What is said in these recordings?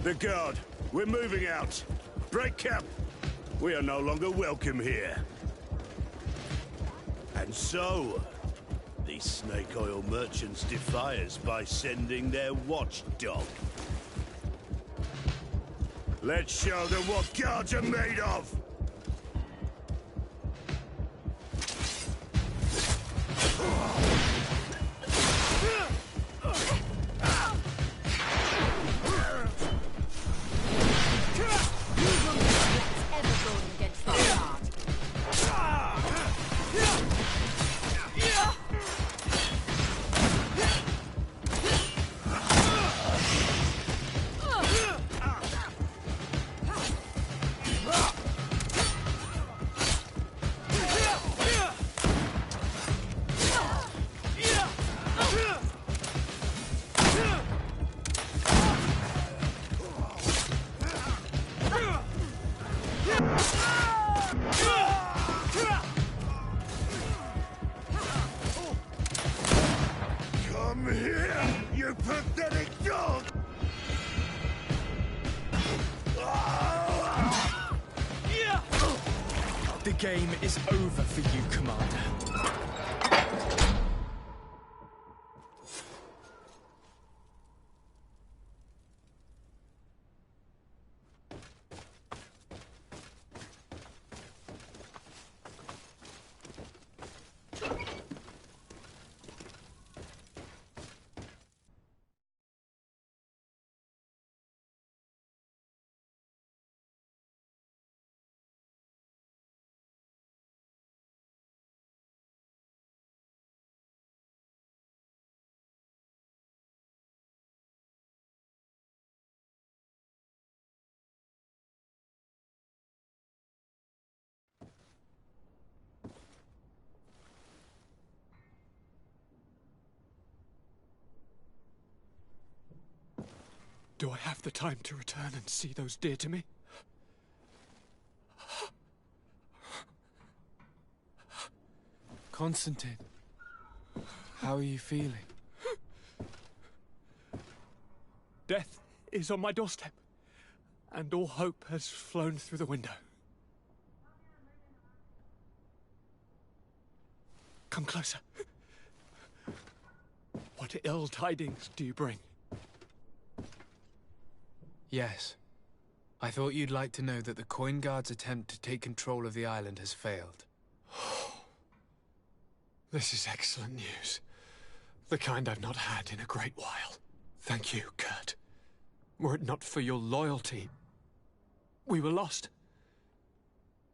The guard, we're moving out. Break camp. We are no longer welcome here. And so, these snake oil merchants defy us by sending their watchdog. Let's show them what guards are made of! Come here, you pathetic dog! The game is over for you, Commander. Do I have the time to return and see those dear to me? Constantine, how are you feeling? Death is on my doorstep, and all hope has flown through the window. Come closer. What ill tidings do you bring? Yes. I thought you'd like to know that the Coin Guard's attempt to take control of the island has failed. This is excellent news. The kind I've not had in a great while. Thank you, Kurt. Were it not for your loyalty, we were lost.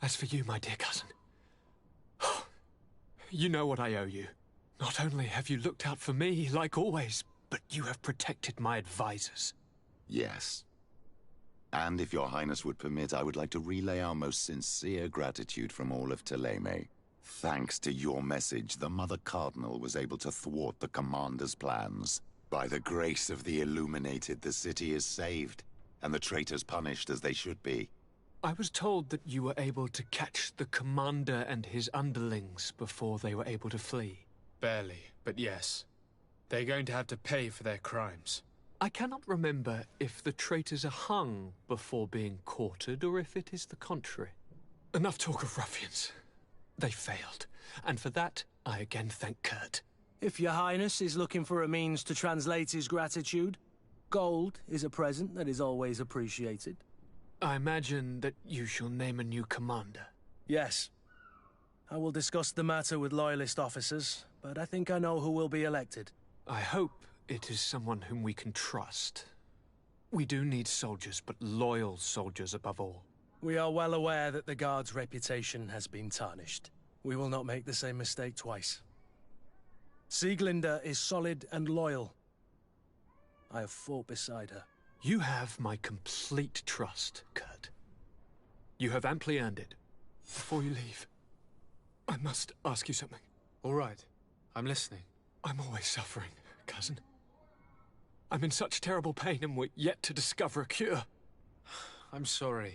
As for you, my dear cousin, you know what I owe you. Not only have you looked out for me, like always, but you have protected my advisors. Yes. And if your highness would permit, I would like to relay our most sincere gratitude from all of Thélème. Thanks to your message, the Mother Cardinal was able to thwart the Commander's plans. By the grace of the Illuminated, the city is saved, and the traitors punished as they should be. I was told that you were able to catch the Commander and his underlings before they were able to flee. Barely, but yes. They're going to have to pay for their crimes. I cannot remember if the traitors are hung before being quartered, or if it is the contrary. Enough talk of ruffians. They failed, and for that, I again thank Kurt. If your highness is looking for a means to translate his gratitude, gold is a present that is always appreciated. I imagine that you shall name a new commander. Yes. I will discuss the matter with loyalist officers, but I think I know who will be elected. I hope it is someone whom we can trust. We do need soldiers, but loyal soldiers above all. We are well aware that the Guard's reputation has been tarnished. We will not make the same mistake twice. Sieglinde is solid and loyal. I have fought beside her. You have my complete trust, Kurt. You have amply earned it. Before you leave, I must ask you something. All right. I'm listening. I'm always suffering, cousin. I'm in such terrible pain, and we're yet to discover a cure. I'm sorry.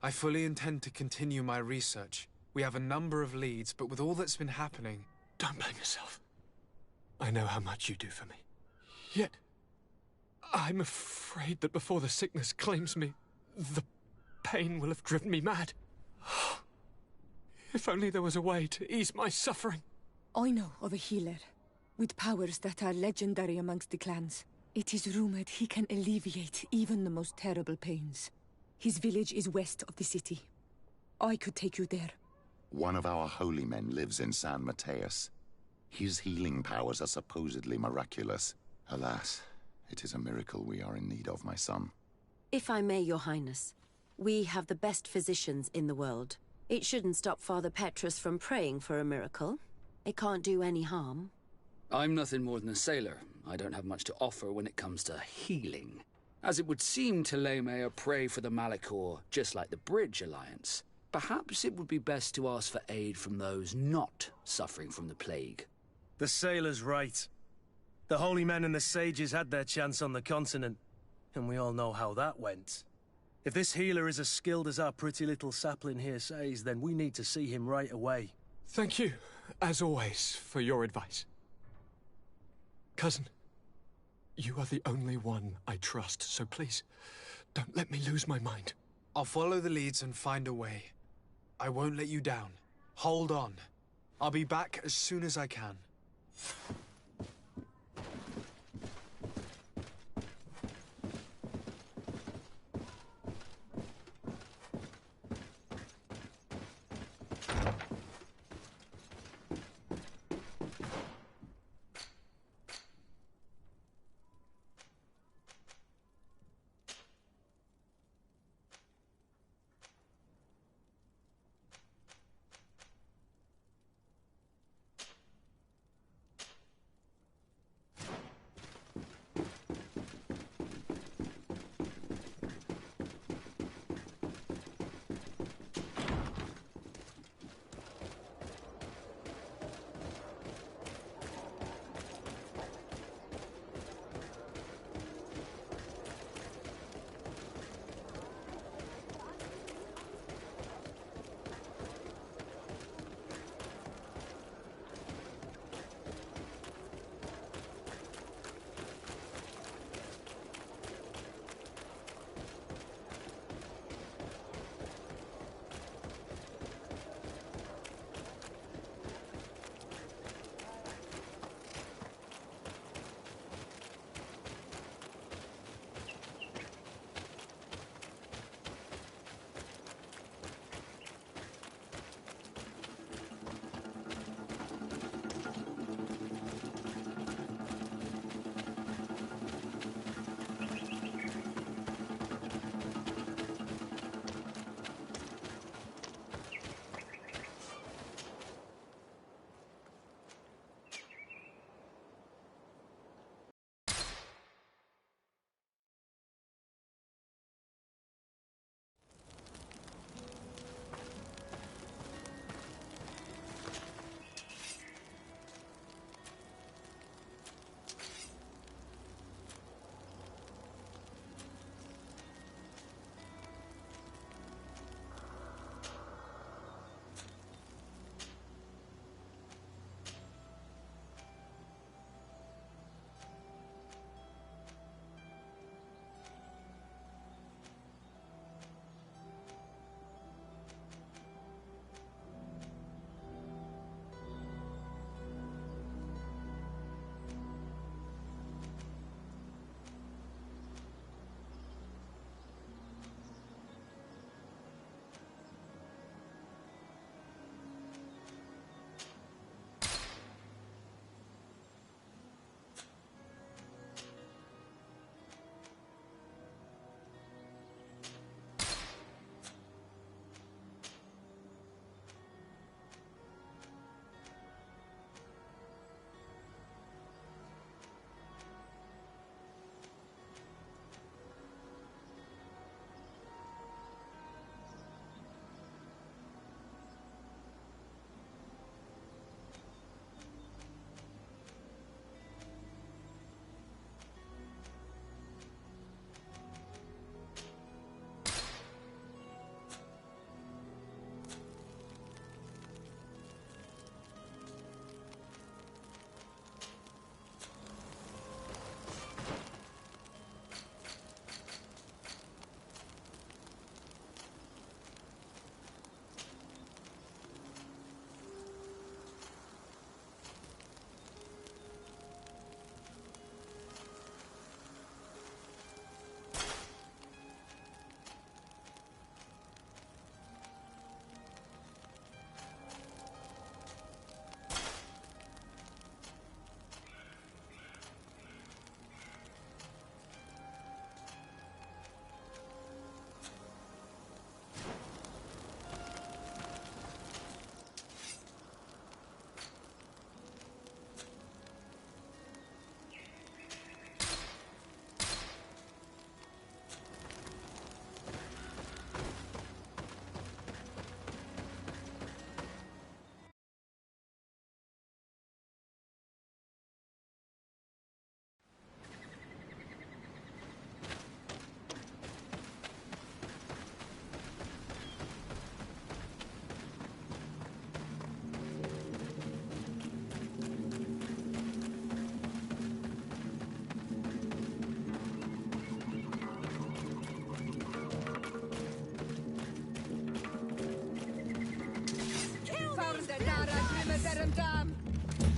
I fully intend to continue my research. We have a number of leads, but with all that's been happening... Don't blame yourself. I know how much you do for me. Yet, I'm afraid that before the sickness claims me, the pain will have driven me mad. If only there was a way to ease my suffering. I know of a healer, with powers that are legendary amongst the clans. It is rumored he can alleviate even the most terrible pains. His village is west of the city. I could take you there. One of our holy men lives in San Mateus. His healing powers are supposedly miraculous. Alas, it is a miracle we are in need of, my son. If I may, Your Highness, we have the best physicians in the world. It shouldn't stop Father Petrus from praying for a miracle. It can't do any harm. I'm nothing more than a sailor. I don't have much to offer when it comes to healing. As it would seem Taleme are prey for the Malachor, just like the Bridge Alliance. Perhaps it would be best to ask for aid from those not suffering from the plague. The sailor's right. The holy men and the sages had their chance on the continent, and we all know how that went. If this healer is as skilled as our pretty little sapling here says, then we need to see him right away. Thank you, as always, for your advice. Cousin, you are the only one I trust, so please, don't let me lose my mind. I'll follow the leads and find a way. I won't let you down. Hold on. I'll be back as soon as I can.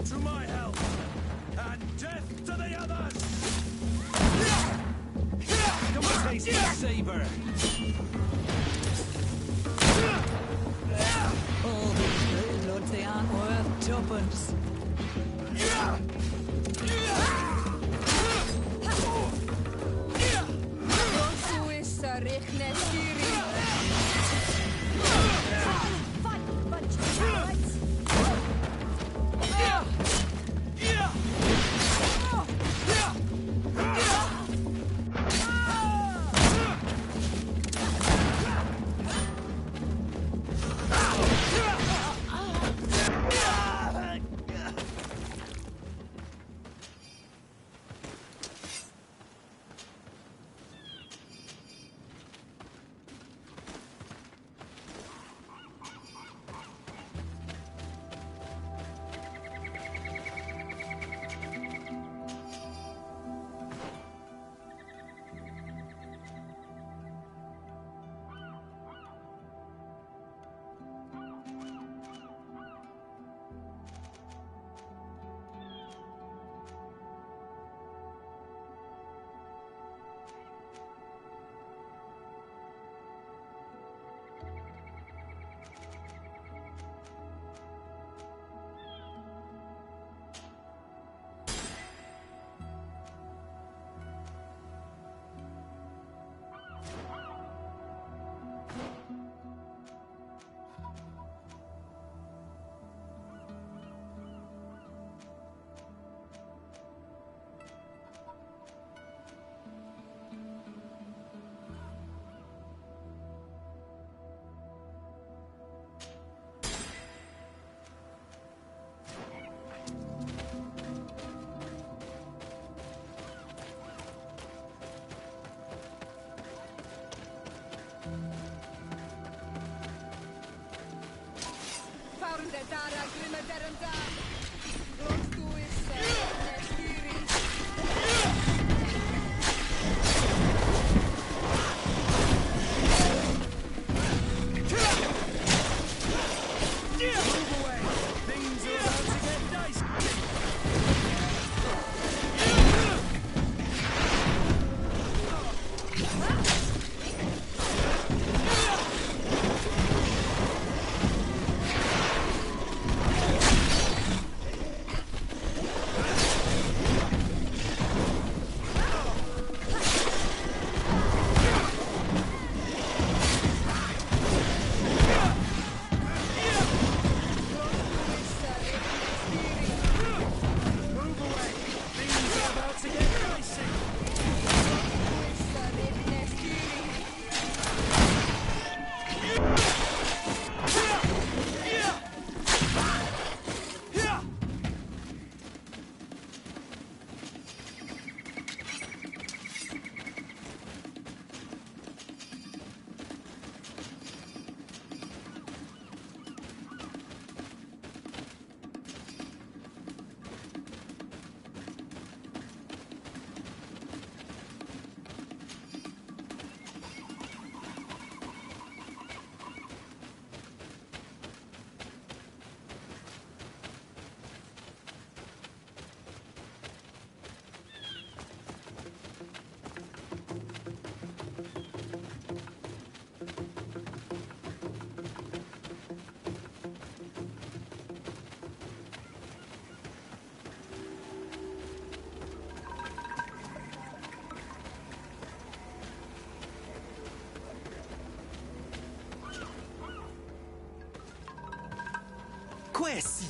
To my help! And death to the others! Come on, taste the saber! All these blade lords, they aren't worth tuppence. Quest!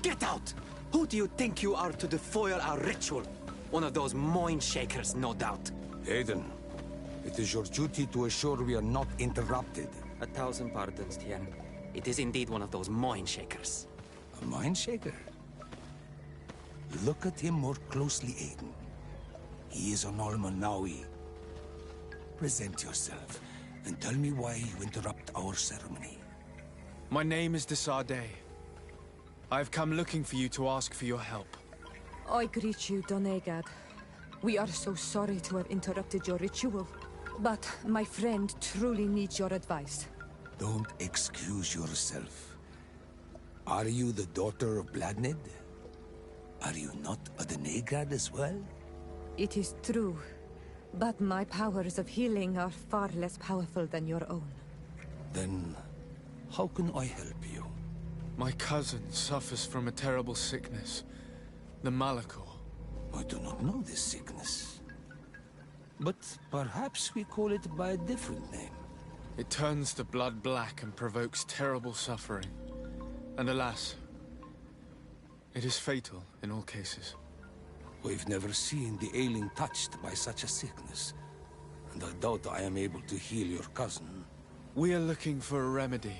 Get out! Who do you think you are to defoil our ritual? One of those mind shakers, no doubt. Aiden, it is your duty to assure we are not interrupted. 1,000 pardons, Tien. It is indeed one of those mind shakers. A mind shaker? Look at him more closely, Aiden. He is an Almanawi. Present yourself, and tell me why you interrupt our ceremony. My name is Desarde. I've come looking for you to ask for your help. I greet you, Donegad. We are so sorry to have interrupted your ritual. But my friend truly needs your advice. Don't excuse yourself. Are you the daughter of Bladnid? Are you not a Denegad as well? It is true, but my powers of healing are far less powerful than your own. Then, how can I help you? My cousin suffers from a terrible sickness. The Malachor. I do not know this sickness. But perhaps we call it by a different name. It turns the blood black and provokes terrible suffering. And alas, it is fatal in all cases. We've never seen the ailing touched by such a sickness. And I doubt I am able to heal your cousin. We are looking for a remedy,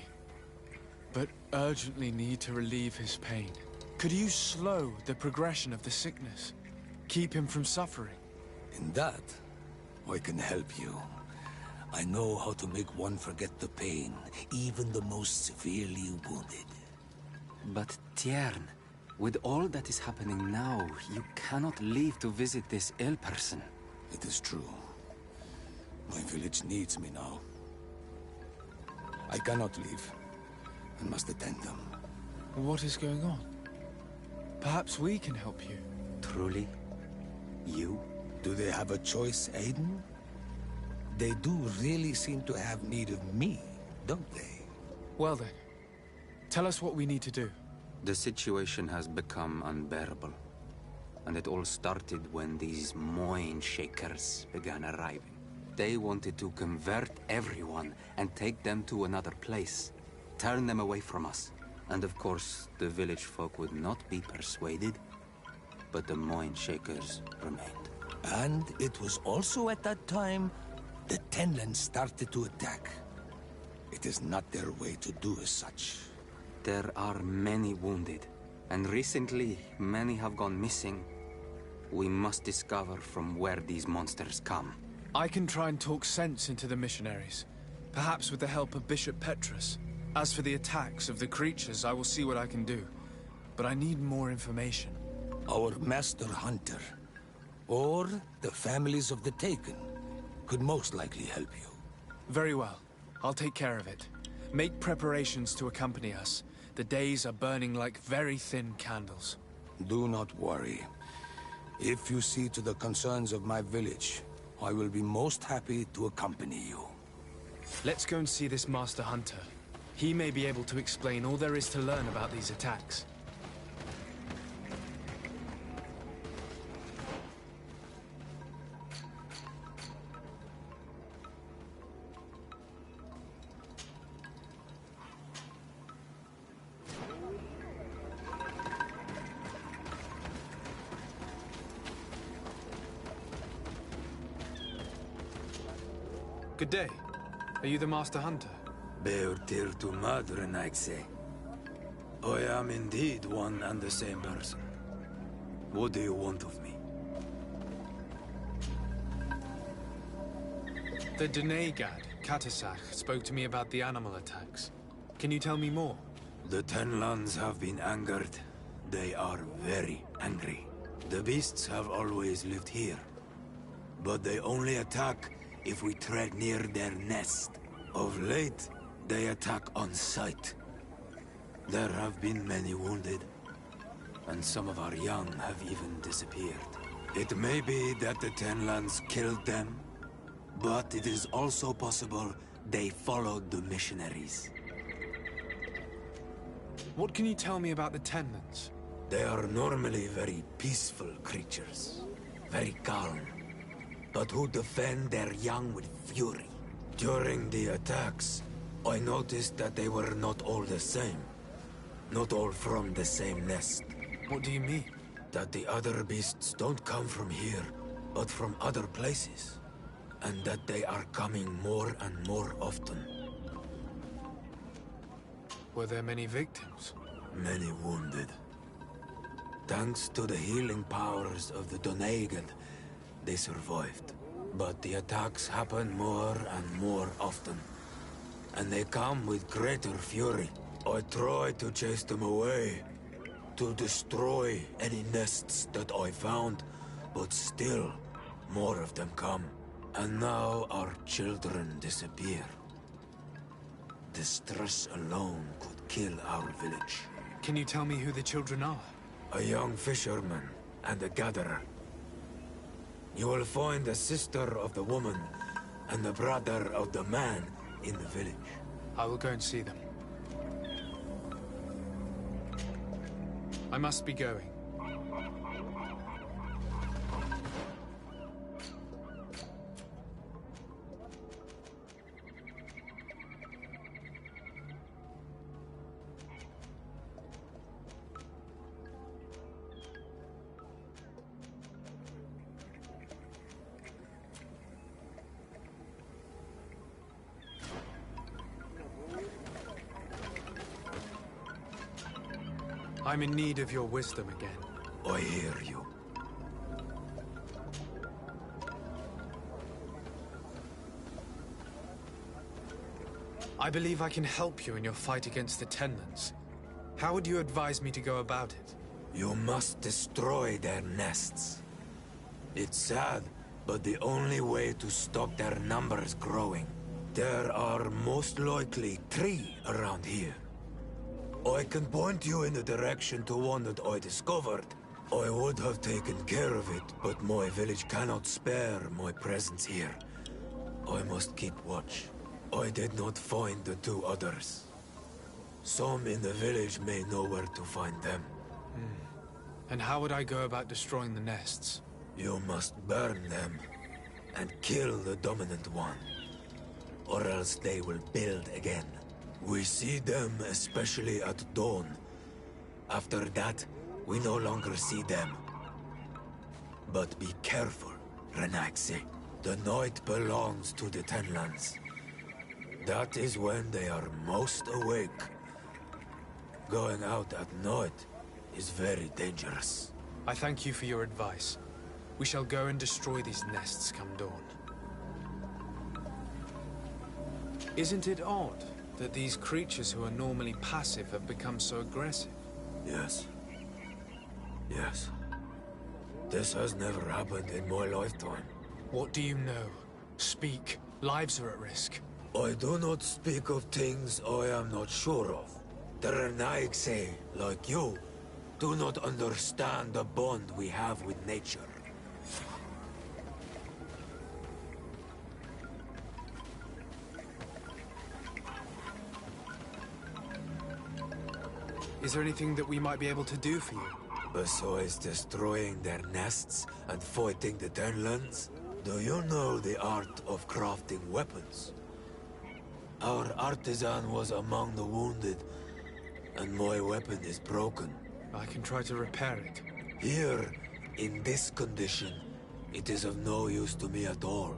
but urgently need to relieve his pain. Could you slow the progression of the sickness? Keep him from suffering? In that, I can help you. I know how to make one forget the pain, even the most severely wounded. But Tiern, with all that is happening now, you cannot leave to visit this ill person. It is true. My village needs me now. I cannot leave. I must attend them. What is going on? Perhaps we can help you. Truly? You? Do they have a choice, Aiden? They do really seem to have need of me, don't they? Well then, tell us what we need to do. The situation has become unbearable. And it all started when these Moin Shakers began arriving. They wanted to convert everyone and take them to another place. Turn them away from us. And of course, the village folk would not be persuaded. But the Moin Shakers remained. And it was also at that time the Tenlands started to attack. It is not their way to do as such. There are many wounded, and recently many have gone missing. We must discover from where these monsters come. I can try and talk sense into the missionaries, perhaps with the help of Bishop Petrus. As for the attacks of the creatures, I will see what I can do. But I need more information. Our Master Hunter, or the families of the Taken, could most likely help you. Very well. I'll take care of it. Make preparations to accompany us. The days are burning like very thin candles. Do not worry. If you see to the concerns of my village, I will be most happy to accompany you. Let's go and see this Master Hunter. He may be able to explain all there is to learn about these attacks. Good day. Are you the Master Hunter? Beortir to Madren, I'd say. I am indeed one and the same person. What do you want of me? The Denegad, Katasach, spoke to me about the animal attacks. Can you tell me more? The Tenlands have been angered. They are very angry. The beasts have always lived here. But they only attack if we tread near their nest. Of late, they attack on sight. There have been many wounded, and some of our young have even disappeared. It may be that the Tenlands killed them, but it is also possible they followed the missionaries. What can you tell me about the Tenlands? They are normally very peaceful creatures, very calm, but who defend their young with fury. During the attacks, I noticed that they were not all the same. Not all from the same nest. What do you mean? That the other beasts don't come from here, but from other places. And that they are coming more and more often. Were there many victims? Many wounded. Thanks to the healing powers of the Donegan, they survived. But the attacks happen more and more often. And they come with greater fury. I try to chase them away, to destroy any nests that I found, but still, more of them come. And now our children disappear. The stress alone could kill our village. Can you tell me who the children are? a young fisherman and a gatherer. You will find the sister of the woman and the brother of the man in the village. I will go and see them. I must be going. I'm in need of your wisdom again. I hear you. I believe I can help you in your fight against the Tenlands. How would you advise me to go about it? You must destroy their nests. It's sad, but the only way to stop their numbers growing. There are most likely 3 around here. I can point you in the direction to one that I discovered. I would have taken care of it, but my village cannot spare my presence here. I must keep watch. I did not find the 2 others. Some in the village may know where to find them. And how would I go about destroying the nests? You must burn them and kill the dominant one, or else they will build again. We see them especially at dawn. After that, we no longer see them. But be careful, Renaxe. The night belongs to the Tenlands. That is when they are most awake. Going out at night is very dangerous. I thank you for your advice. We shall go and destroy these nests come dawn. Isn't it odd that these creatures who are normally passive have become so aggressive? Yes. Yes. This has never happened in my lifetime. What do you know? Speak. Lives are at risk. I do not speak of things I am not sure of. The Renaigse, like you, do not understand the bond we have with nature. Is there anything that we might be able to do for you? Besides destroying their nests and fighting the Tenlands, do you know the art of crafting weapons? Our artisan was among the wounded, and my weapon is broken. I can try to repair it. Here, in this condition, it is of no use to me at all.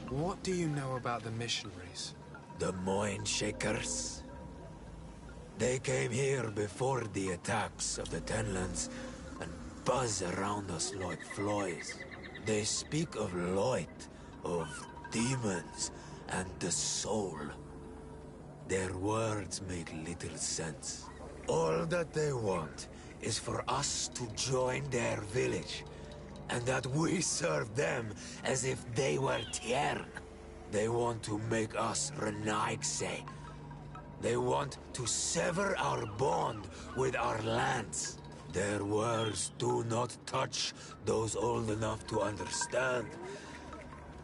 What do you know about the missionaries? The Mind Shakers? They came here before the attacks of the Tenlands and buzz around us like flies. They speak of light, of demons, and the soul. Their words make little sense. All that they want is for us to join their village, and that we serve them as if they were Tiern. They want to make us Renaigse. They want to sever our bond with our lands. Their words do not touch those old enough to understand.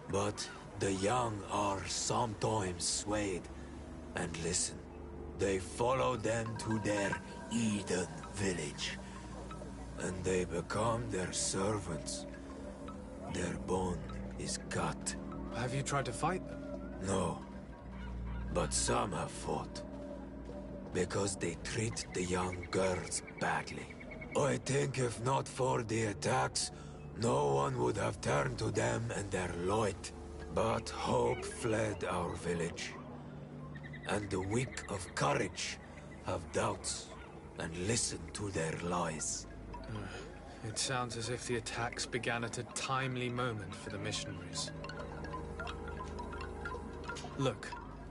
But the young are sometimes swayed and listen. They follow them to their Eden village, and they become their servants. Their bond is cut. Have you tried to fight them? No, but some have fought. Because they treat the young girls badly. I think if not for the attacks, no one would have turned to them and their light. But hope fled our village. And the weak of courage have doubts and listen to their lies. It sounds as if the attacks began at a timely moment for the missionaries. Look,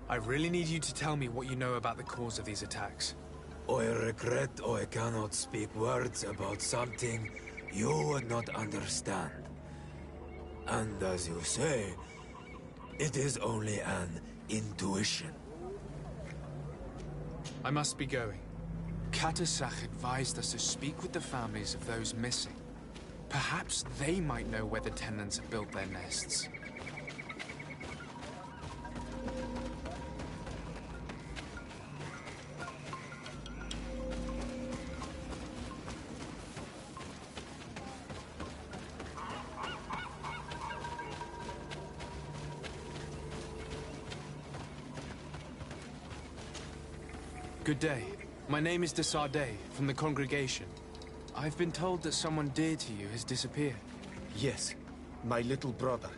I really need you to tell me what you know about the cause of these attacks. I regret I cannot speak words about something you would not understand. And as you say, it is only an intuition. I must be going. Katasak advised us to speak with the families of those missing. Perhaps they might know where the tenants have built their nests. Good day. My name is de Sardet, from the congregation. I've been told that someone dear to you has disappeared. Yes, my little brother.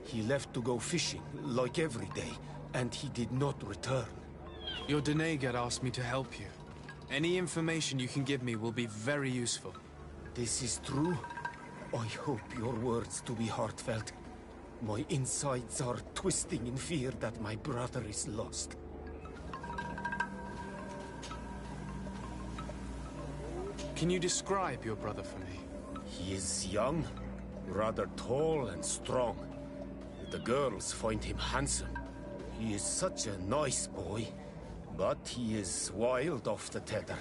He left to go fishing, like every day, and he did not return. Your Denegar asked me to help you. Any information you can give me will be very useful. This is true? I hope your words to be heartfelt. My insides are twisting in fear that my brother is lost. Can you describe your brother for me? He is young, rather tall and strong. The girls find him handsome. He is such a nice boy, but he is wild off the tether,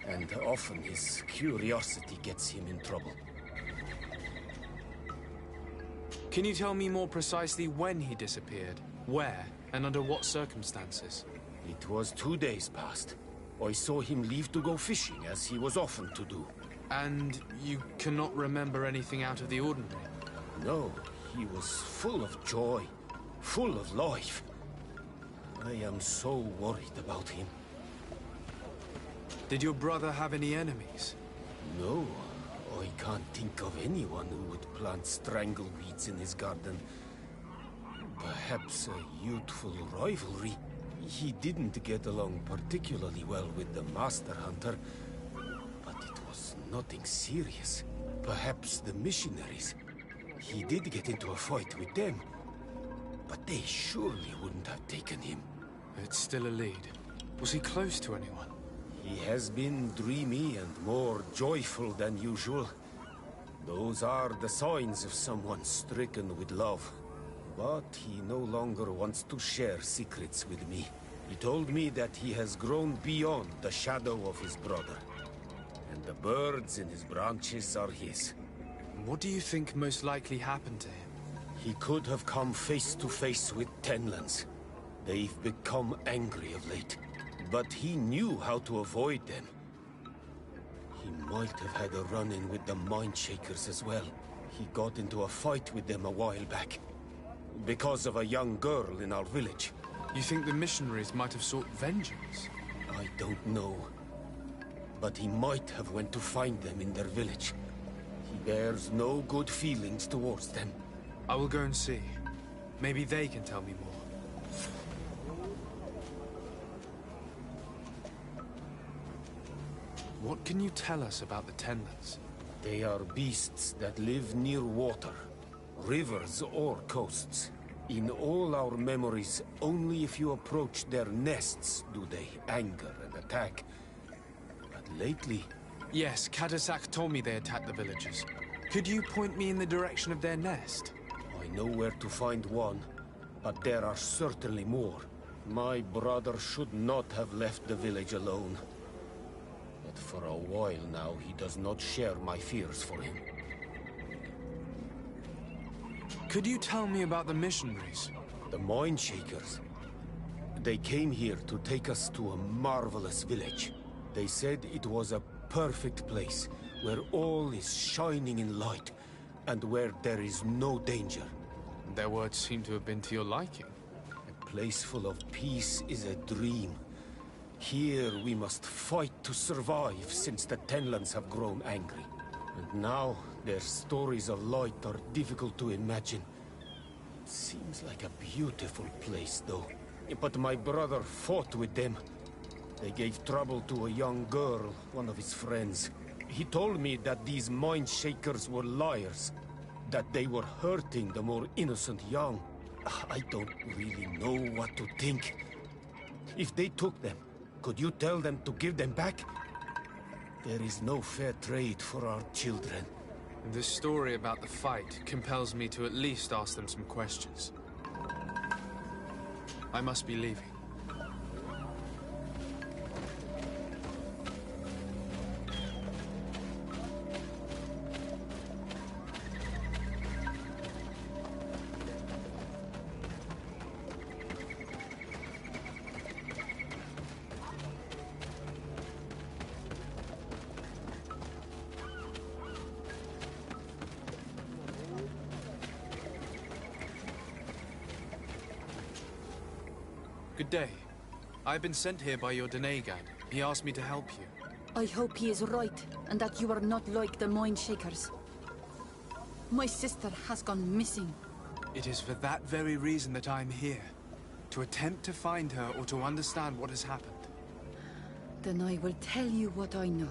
and often his curiosity gets him in trouble. Can you tell me more precisely when he disappeared, where, and under what circumstances? It was 2 days past. I saw him leave to go fishing, as he was often to do. And you cannot remember anything out of the ordinary? No, he was full of joy, full of life. I am so worried about him. Did your brother have any enemies? No, I can't think of anyone who would plant strangleweeds in his garden. Perhaps a youthful rivalry. He didn't get along particularly well with the Master Hunter, but it was nothing serious. Perhaps the missionaries. He did get into a fight with them, but they surely wouldn't have taken him. It's still a lead. Was he close to anyone? He has been dreamy and more joyful than usual. Those are the signs of someone stricken with love. But he no longer wants to share secrets with me. He told me that he has grown beyond the shadow of his brother. And the birds in his branches are his. What do you think most likely happened to him? He could have come face to face with Tenlands. They've become angry of late. But he knew how to avoid them. He might have had a run-in with the Mindshakers as well. He got into a fight with them a while back. Because of a young girl in our village. You think the missionaries might have sought vengeance? I don't know. But he might have went to find them in their village. He bears no good feelings towards them. I will go and see. Maybe they can tell me more. What can you tell us about the Tenlands? They are beasts that live near water, rivers or coasts. In all our memories, only if you approach their nests do they anger and attack. But lately... Yes, Katasak told me they attacked the villagers. Could you point me in the direction of their nest? I know where to find one, but there are certainly more. My brother should not have left the village alone. But for a while now, he does not share my fears for him. Could you tell me about the missionaries? The Mindshakers. They came here to take us to a marvelous village. They said it was a perfect place, where all is shining in light, and where there is no danger. Their words seem to have been to your liking. A place full of peace is a dream. Here we must fight to survive, since the Tenlands have grown angry. And now, their stories of light are difficult to imagine. It seems like a beautiful place, though. But my brother fought with them. They gave trouble to a young girl, one of his friends. He told me that these Mindshakers were liars. That they were hurting the more innocent young. I don't really know what to think. If they took them, could you tell them to give them back? There is no fair trade for our children. This story about the fight compels me to at least ask them some questions. I must be leaving. Good day. I've been sent here by your Denegad. He asked me to help you. I hope he is right, and that you are not like the Mind Shakers. My sister has gone missing. It is for that very reason that I'm here. To attempt to find her or to understand what has happened. Then I will tell you what I know.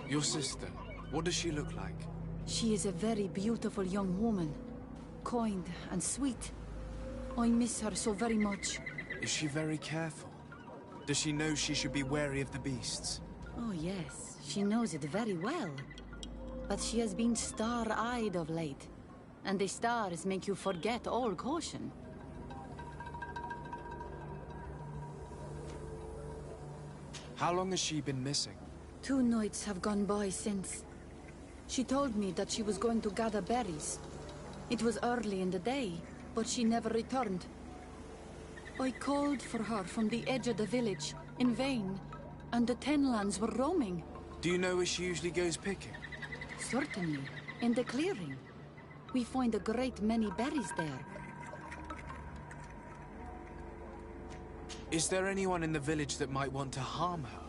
Your sister, what does she look like? She is a very beautiful young woman. Kind and sweet. I miss her so very much. Is she very careful? Does she know she should be wary of the beasts? Oh yes, she knows it very well. But she has been star-eyed of late. And the stars make you forget all caution. How long has she been missing? 2 nights have gone by since. She told me that she was going to gather berries. It was early in the day, but she never returned. I called for her from the edge of the village, in vain, and the Tenlands were roaming. Do you know where she usually goes picking? Certainly, in the clearing. We find a great many berries there. Is there anyone in the village that might want to harm her?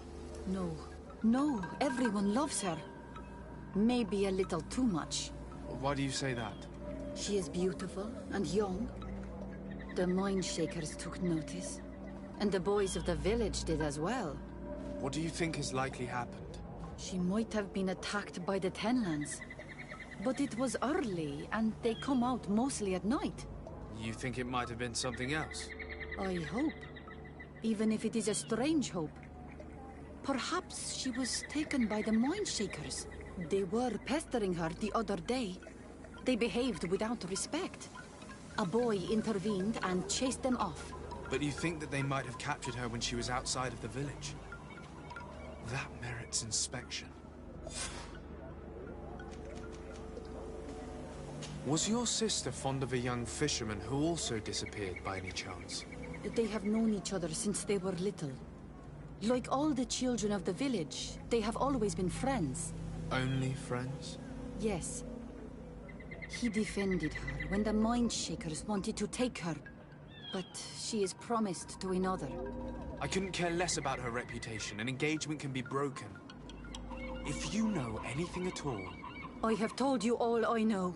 No, everyone loves her. Maybe a little too much. Why do you say that? She is beautiful and young. The Mind Shakers took notice. And the boys of the village did as well. What do you think has likely happened? She might have been attacked by the Tenlands. But it was early, and they come out mostly at night. You think it might have been something else? I hope. Even if it is a strange hope. Perhaps she was taken by the Mind Shakers. They were pestering her the other day. They behaved without respect. A boy intervened and chased them off. But you think that they might have captured her when she was outside of the village? That merits inspection. Was your sister fond of a young fisherman who also disappeared by any chance? They have known each other since they were little. Like all the children of the village, they have always been friends. Only friends? Yes. He defended her when the Mind Shakers wanted to take her. But she is promised to another. I couldn't care less about her reputation. An engagement can be broken. If you know anything at all... I have told you all I know.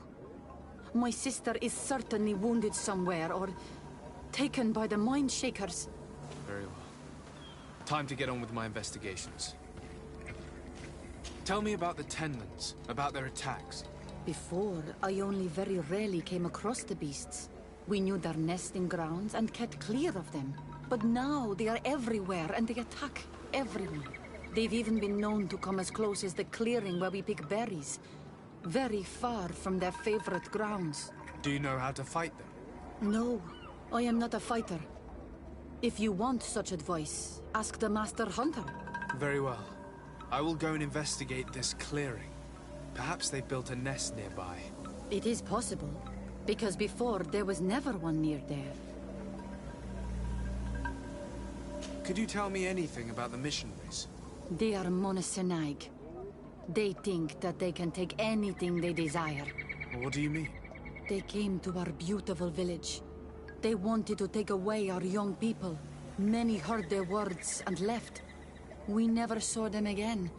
My sister is certainly wounded somewhere, or taken by the Mind Shakers. Very well. Time to get on with my investigations. Tell me about the Tenlands, about their attacks. Before, I only very rarely came across the beasts. We knew their nesting grounds and kept clear of them. But now they are everywhere, and they attack everyone. They've even been known to come as close as the clearing where we pick berries. Very far from their favorite grounds. Do you know how to fight them? No, I am not a fighter. If you want such advice, ask the Master Hunter. Very well. I will go and investigate this clearing. Perhaps they built a nest nearby. It is possible, because before there was never one near there. Could you tell me anything about the missionaries? They are monosynaig. They think that they can take anything they desire. What do you mean? They came to our beautiful village. They wanted to take away our young people. Many heard their words and left. We never saw them again.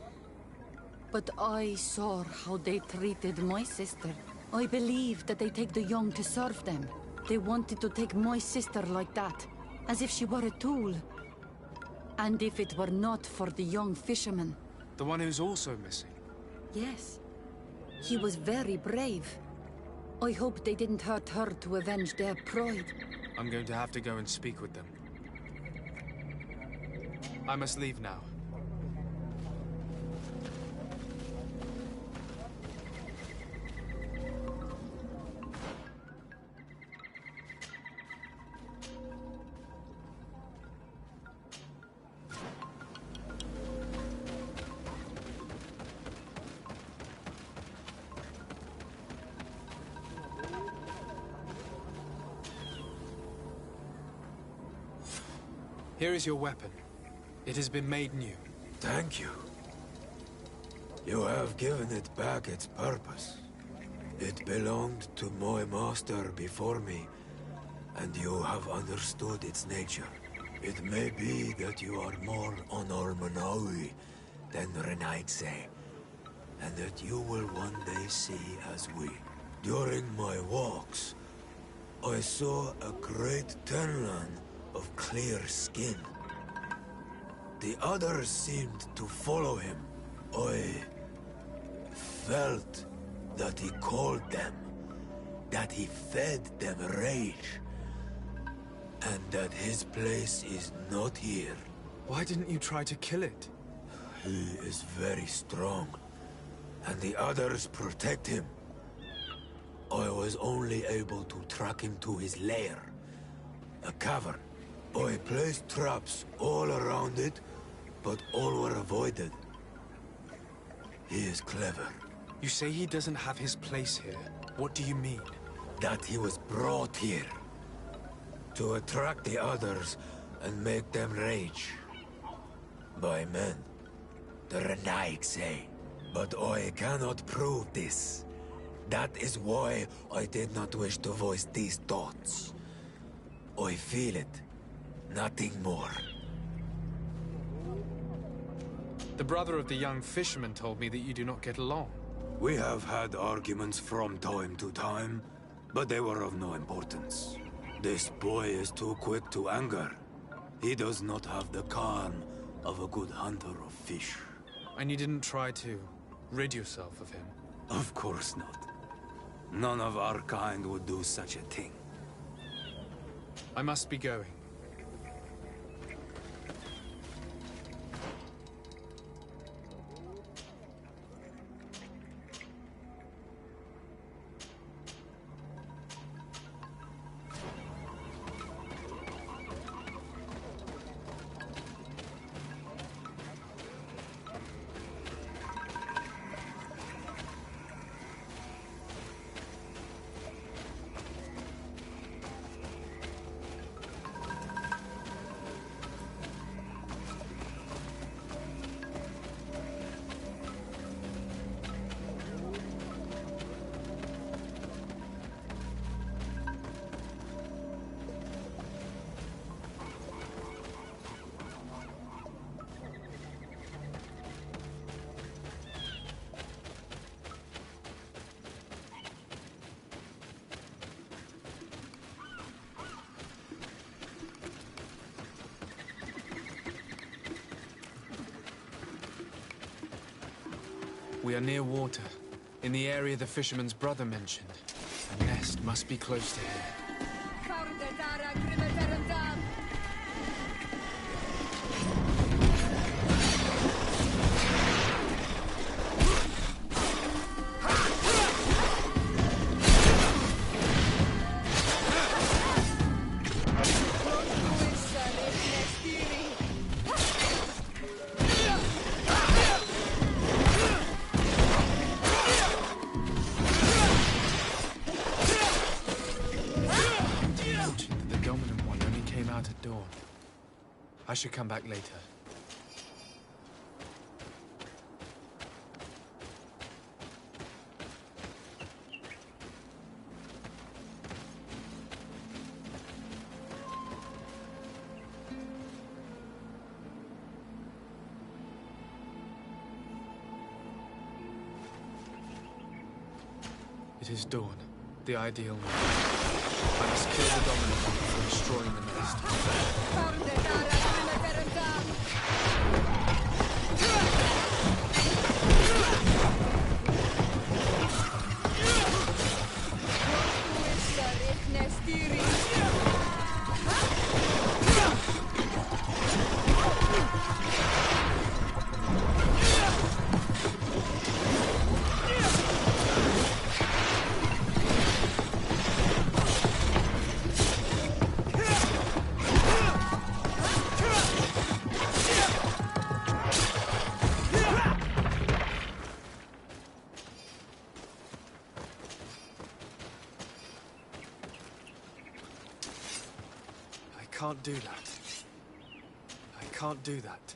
But I saw how they treated my sister. I believe that they take the young to serve them. They wanted to take my sister like that, as if she were a tool. And if it were not for the young fisherman... The one who's also missing? Yes. He was very brave. I hope they didn't hurt her to avenge their pride. I'm going to have to go and speak with them. I must leave now. Here is your weapon. It has been made new. Thank you. You have given it back its purpose. It belonged to my master before me, and you have understood its nature. It may be that you are more on Almanawi than Renaigse, and that you will one day see as we. During my walks, I saw a great Tenlan of clear skin. The others seemed to follow him. I felt that he called them, that he fed them rage, and that his place is not here. Why didn't you try to kill it? He is very strong, and the others protect him. I was only able to track him to his lair, a cavern. I placed traps all around it, but all were avoided. He is clever. You say he doesn't have his place here. What do you mean? That he was brought here to attract the others and make them rage. By men, the Renaig say. But I cannot prove this. That is why I did not wish to voice these thoughts. I feel it, nothing more. The brother of the young fisherman told me that you do not get along. We have had arguments from time to time, but they were of no importance. This boy is too quick to anger. He does not have the calm of a good hunter of fish. And you didn't try to rid yourself of him? Of course not. None of our kind would do such a thing. I must be going. We are near water, in the area the fisherman's brother mentioned. A nest must be close to here. I should come back later. It is dawn, the ideal moment. I must kill the dominant one before destroying the nest. I can't do that. I can't do that.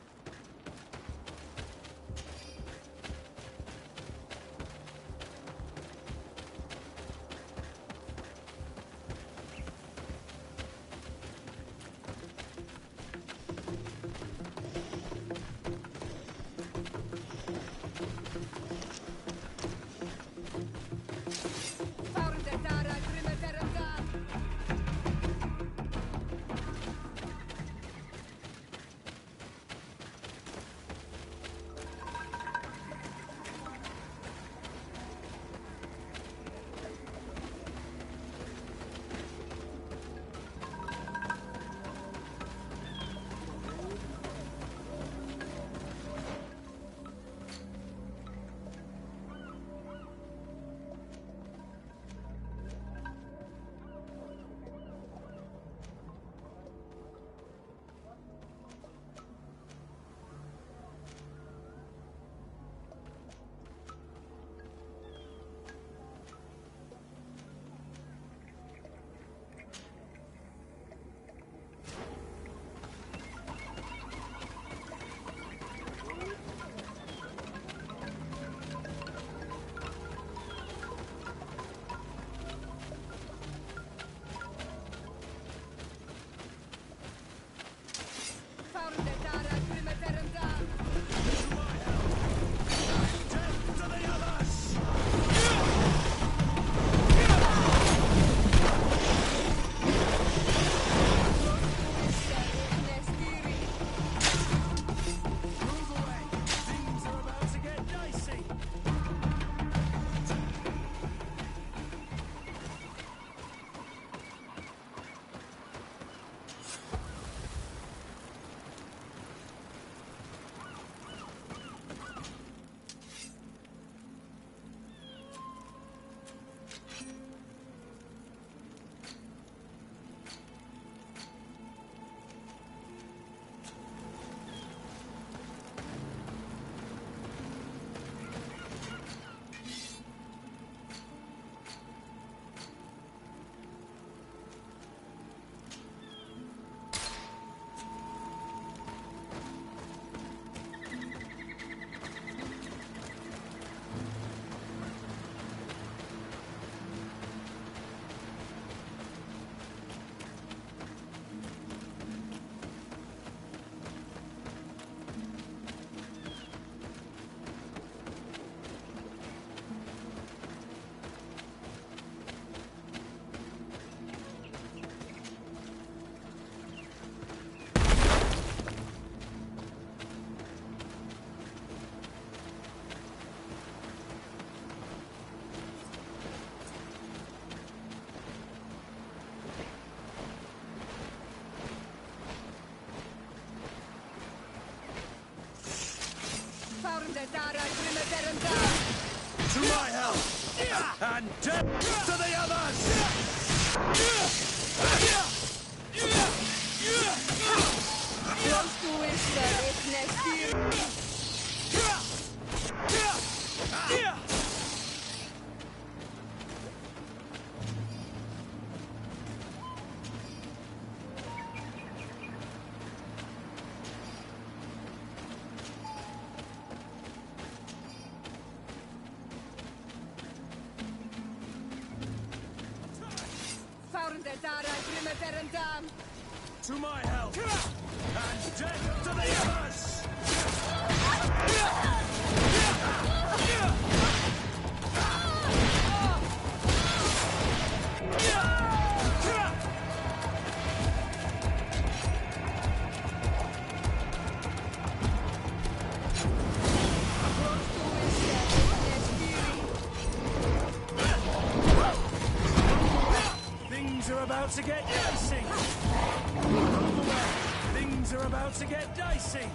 To my help! And death to the others! Things are about to get dicey! Move away! Things are about to get dicey!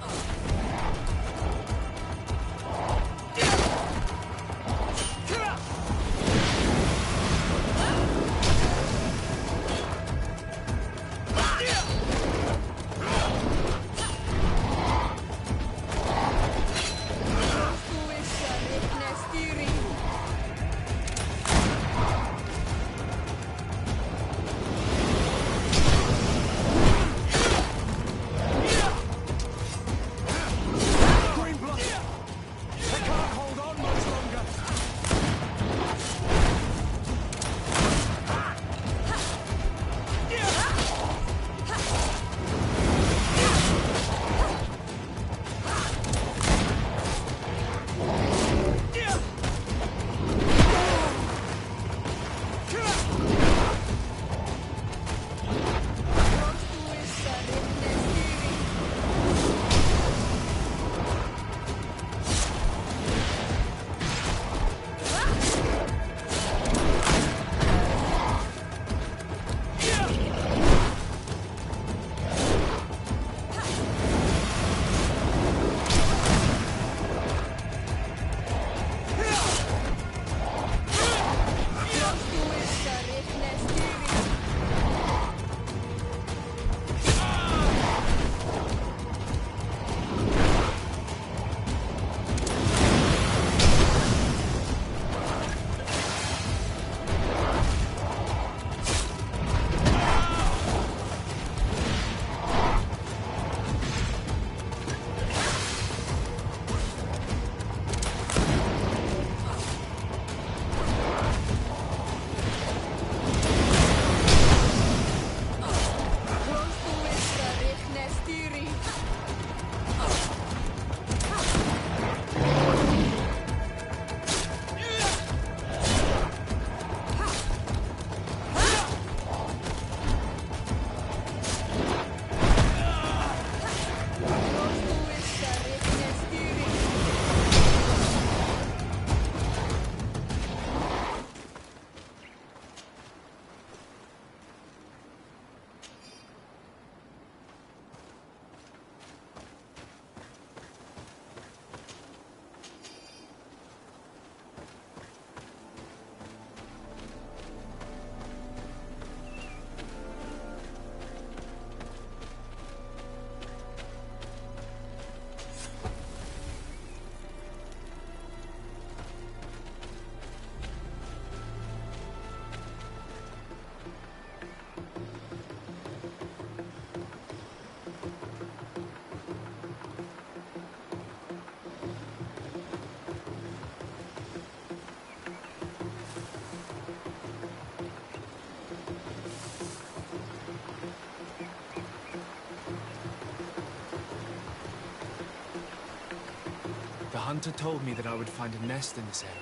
The hunter told me that I would find a nest in this area.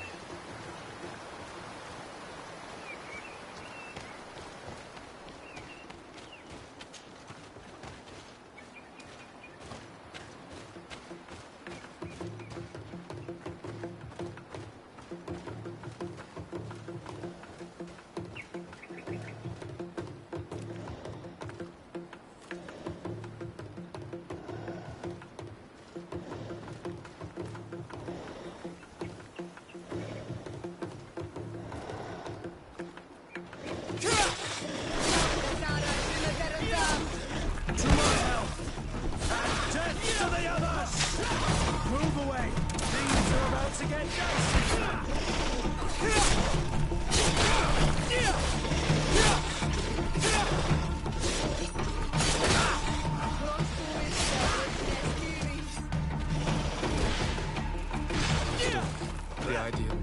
The ideal.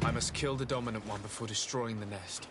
I must kill the dominant one before destroying the nest.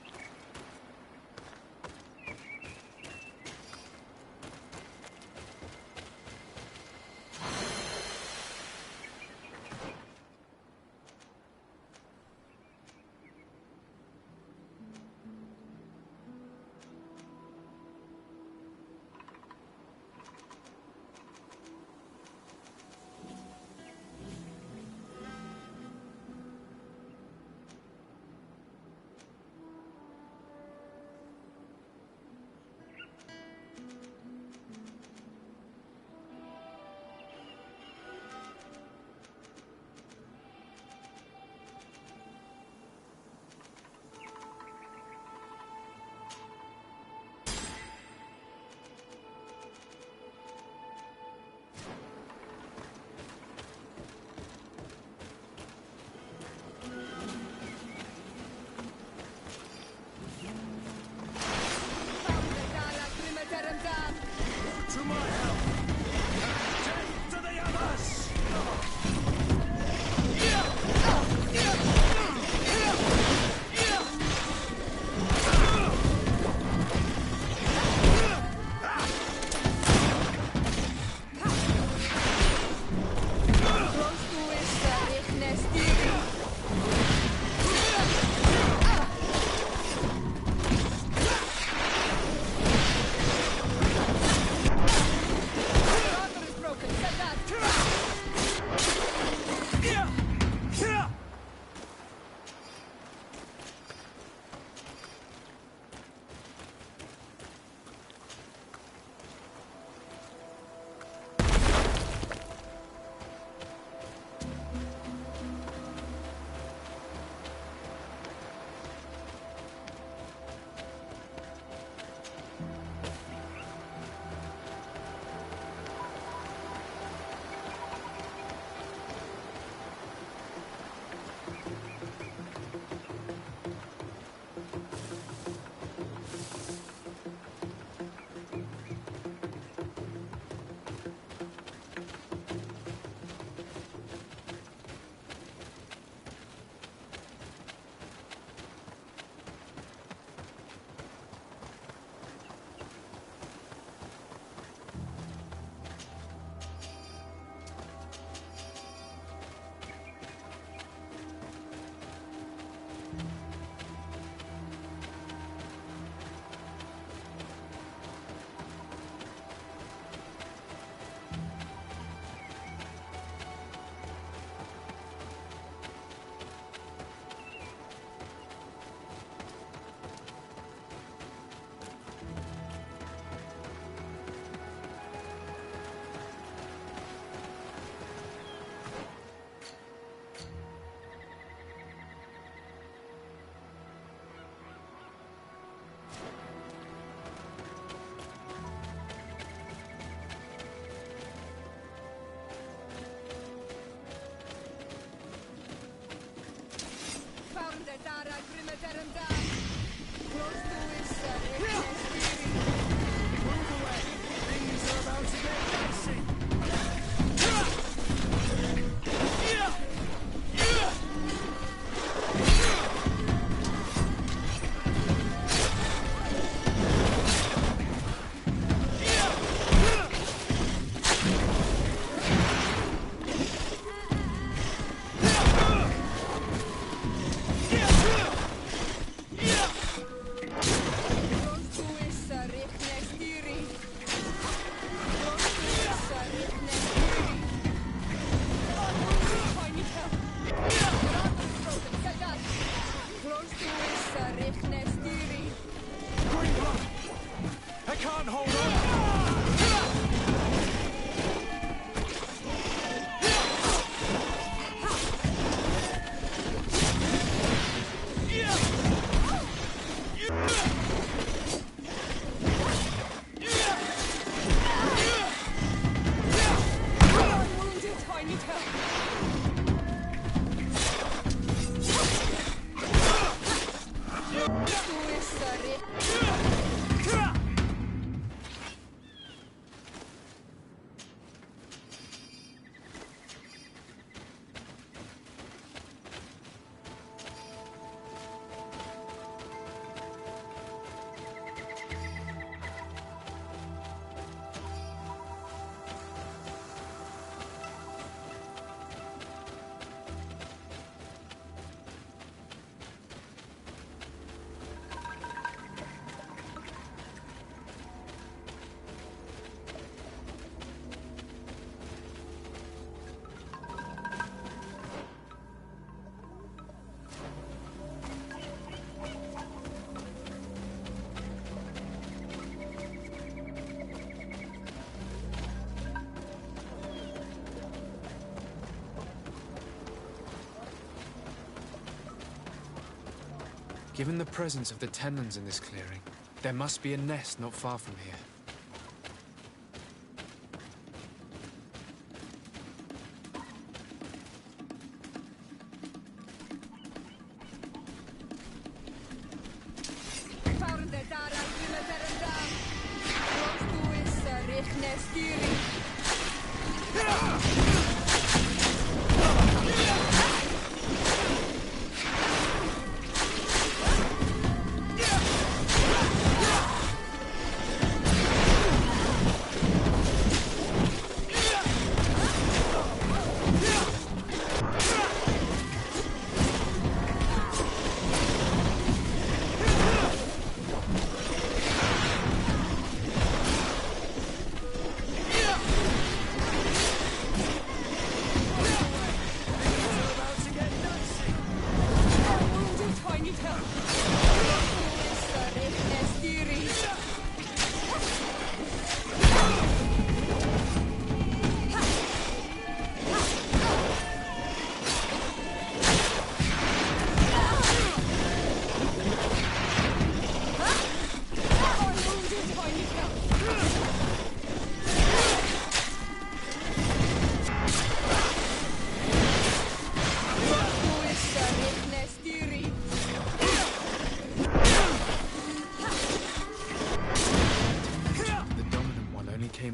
can't hold on! I'm wounded. I need help. Who is sorry? Given the presence of the Tenlands in this clearing, there must be a nest not far from here.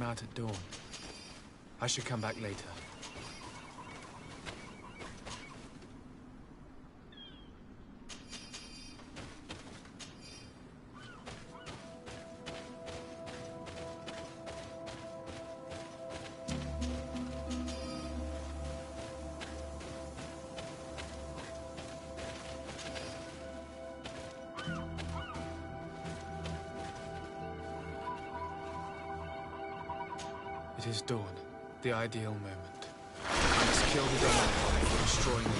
At dawn. I should come back later. It is dawn, the ideal moment. I must kill the dominant before destroying the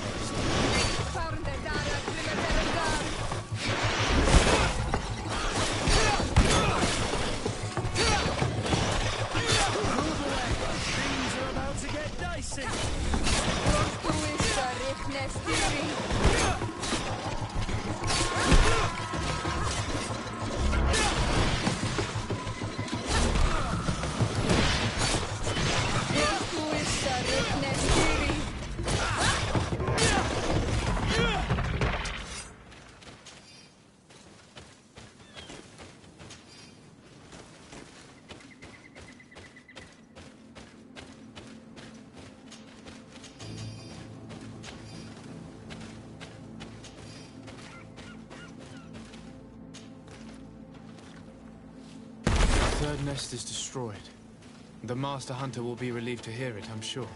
Things are about to get dicey. The third nest is destroyed. The Master Hunter will be relieved to hear it, I'm sure.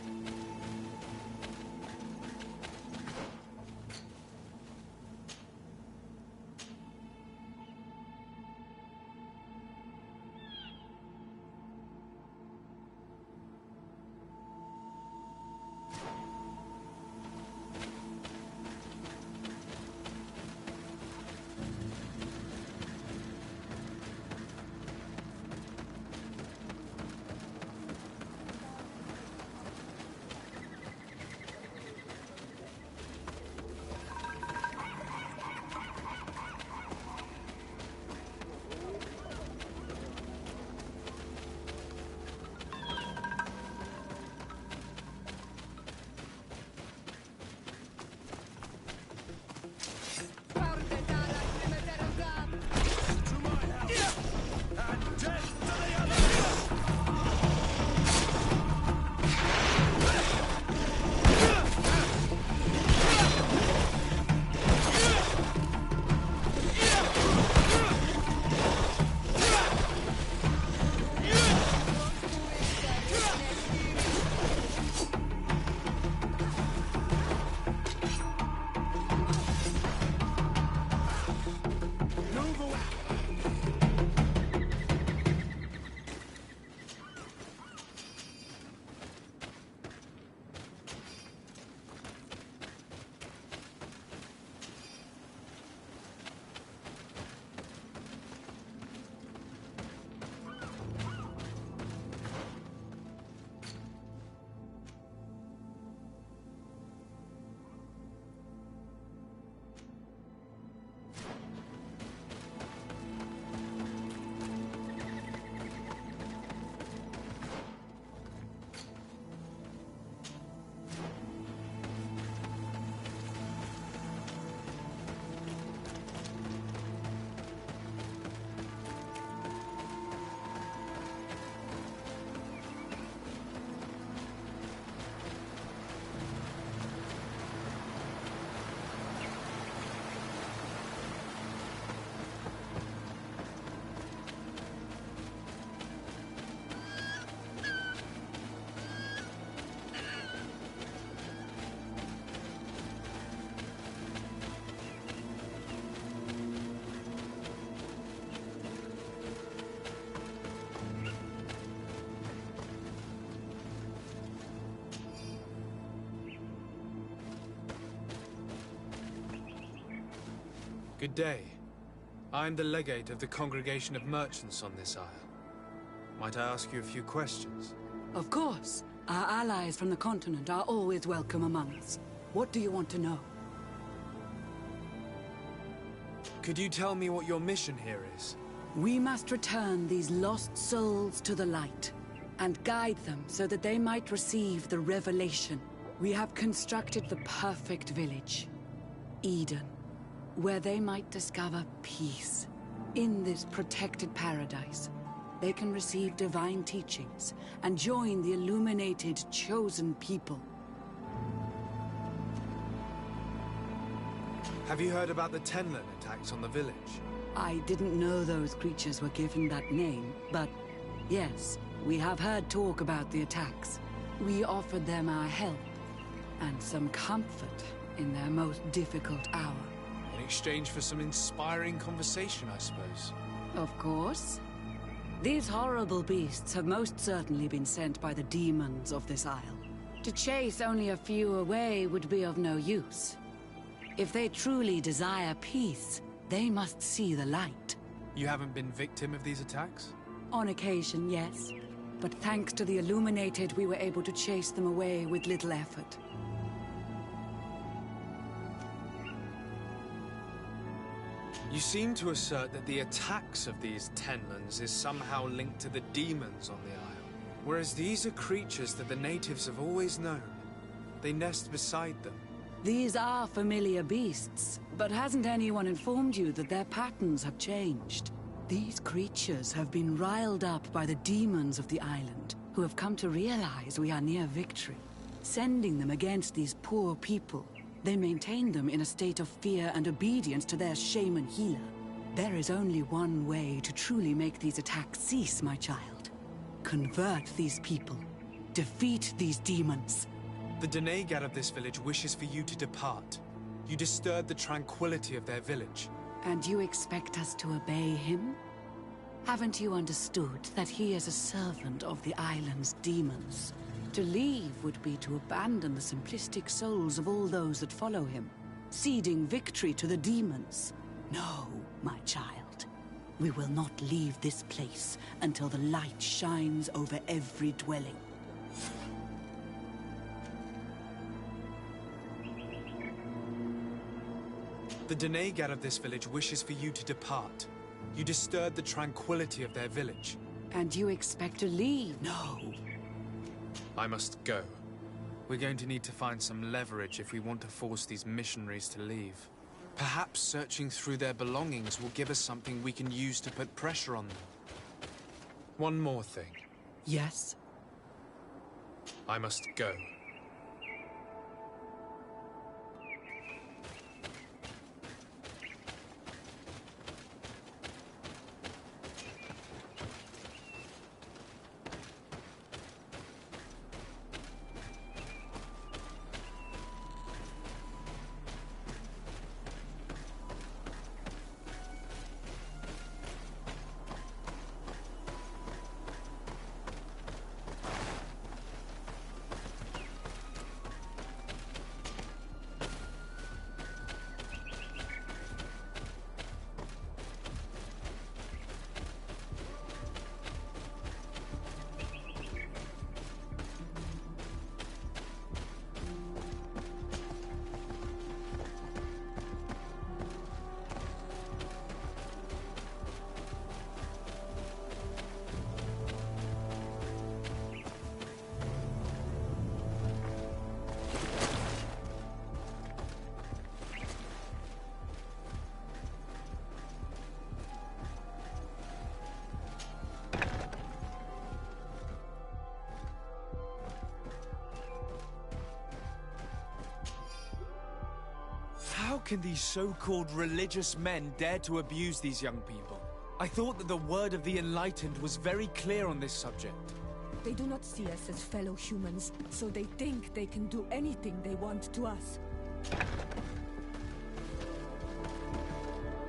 Good day. I'm the legate of the Congregation of Merchants on this isle. Might I ask you a few questions? Of course. Our allies from the continent are always welcome among us. What do you want to know? Could you tell me what your mission here is? We must return these lost souls to the light, and guide them so that they might receive the revelation. We have constructed the perfect village, Eden, where they might discover peace. In this protected paradise, they can receive divine teachings and join the illuminated, chosen people. Have you heard about the Tenlin attacks on the village? I didn't know those creatures were given that name, but yes, we have heard talk about the attacks. We offered them our help and some comfort in their most difficult hour. In exchange for some inspiring conversation, I suppose. Of course. These horrible beasts have most certainly been sent by the demons of this isle. To chase only a few away would be of no use. If they truly desire peace, they must see the light. You haven't been victim of these attacks? On occasion, yes. But thanks to the Illuminated, we were able to chase them away with little effort. You seem to assert that the attacks of these Tenlins is somehow linked to the demons on the isle. Whereas these are creatures that the natives have always known. They nest beside them. These are familiar beasts, but hasn't anyone informed you that their patterns have changed? These creatures have been riled up by the demons of the island, who have come to realize we are near victory. Sending them against these poor people, they maintain them in a state of fear and obedience to their shaman healer. There is only one way to truly make these attacks cease, my child. Convert these people. Defeat these demons. The Denegat of this village wishes for you to depart. You disturb the tranquility of their village. And you expect us to obey him? Haven't you understood that he is a servant of the island's demons? To leave would be to abandon the simplistic souls of all those that follow him, ceding victory to the demons. No, my child. We will not leave this place until the light shines over every dwelling. The Denegat of this village wishes for you to depart. You disturb the tranquility of their village. And you expect to leave? No. I must go. We're going to need to find some leverage if we want to force these missionaries to leave. Perhaps searching through their belongings will give us something we can use to put pressure on them. One more thing. Yes? I must go. How can these so-called religious men dare to abuse these young people? I thought that the word of the Enlightened was very clear on this subject. They do not see us as fellow humans, so they think they can do anything they want to us.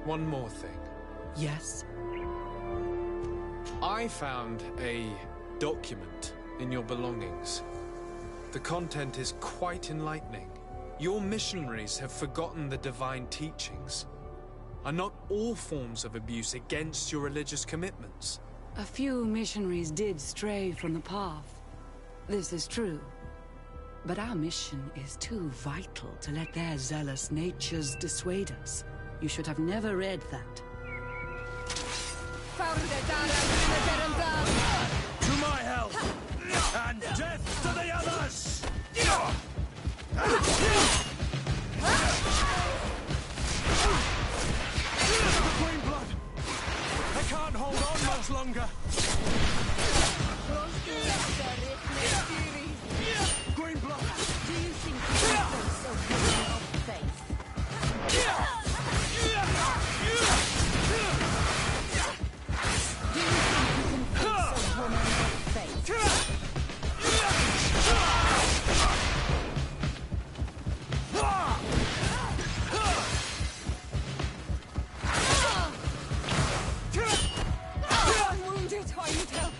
One more thing. Yes? I found a document in your belongings. The content is quite enlightening. Your missionaries have forgotten the divine teachings. Are not all forms of abuse against your religious commitments? A few missionaries did stray from the path. This is true. But our mission is too vital to let their zealous natures dissuade us. You should have never read that. To my help! And death to the others! Queen Blood! I can't hold on much longer! Queen Blood! Do you think you can play so good of faith? Do you think you can face a woman of faith? I'm wounded, I need help.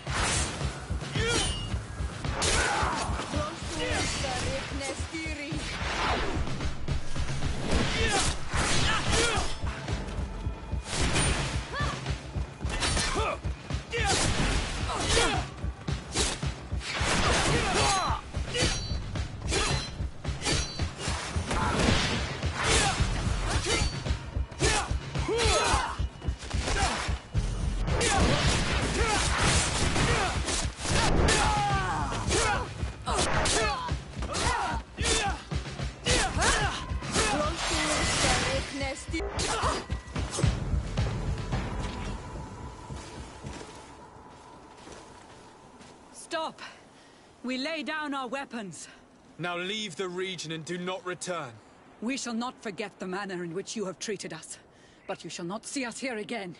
Stop! We lay down our weapons. Now leave the region and do not return. We shall not forget the manner in which you have treated us. But you shall not see us here again.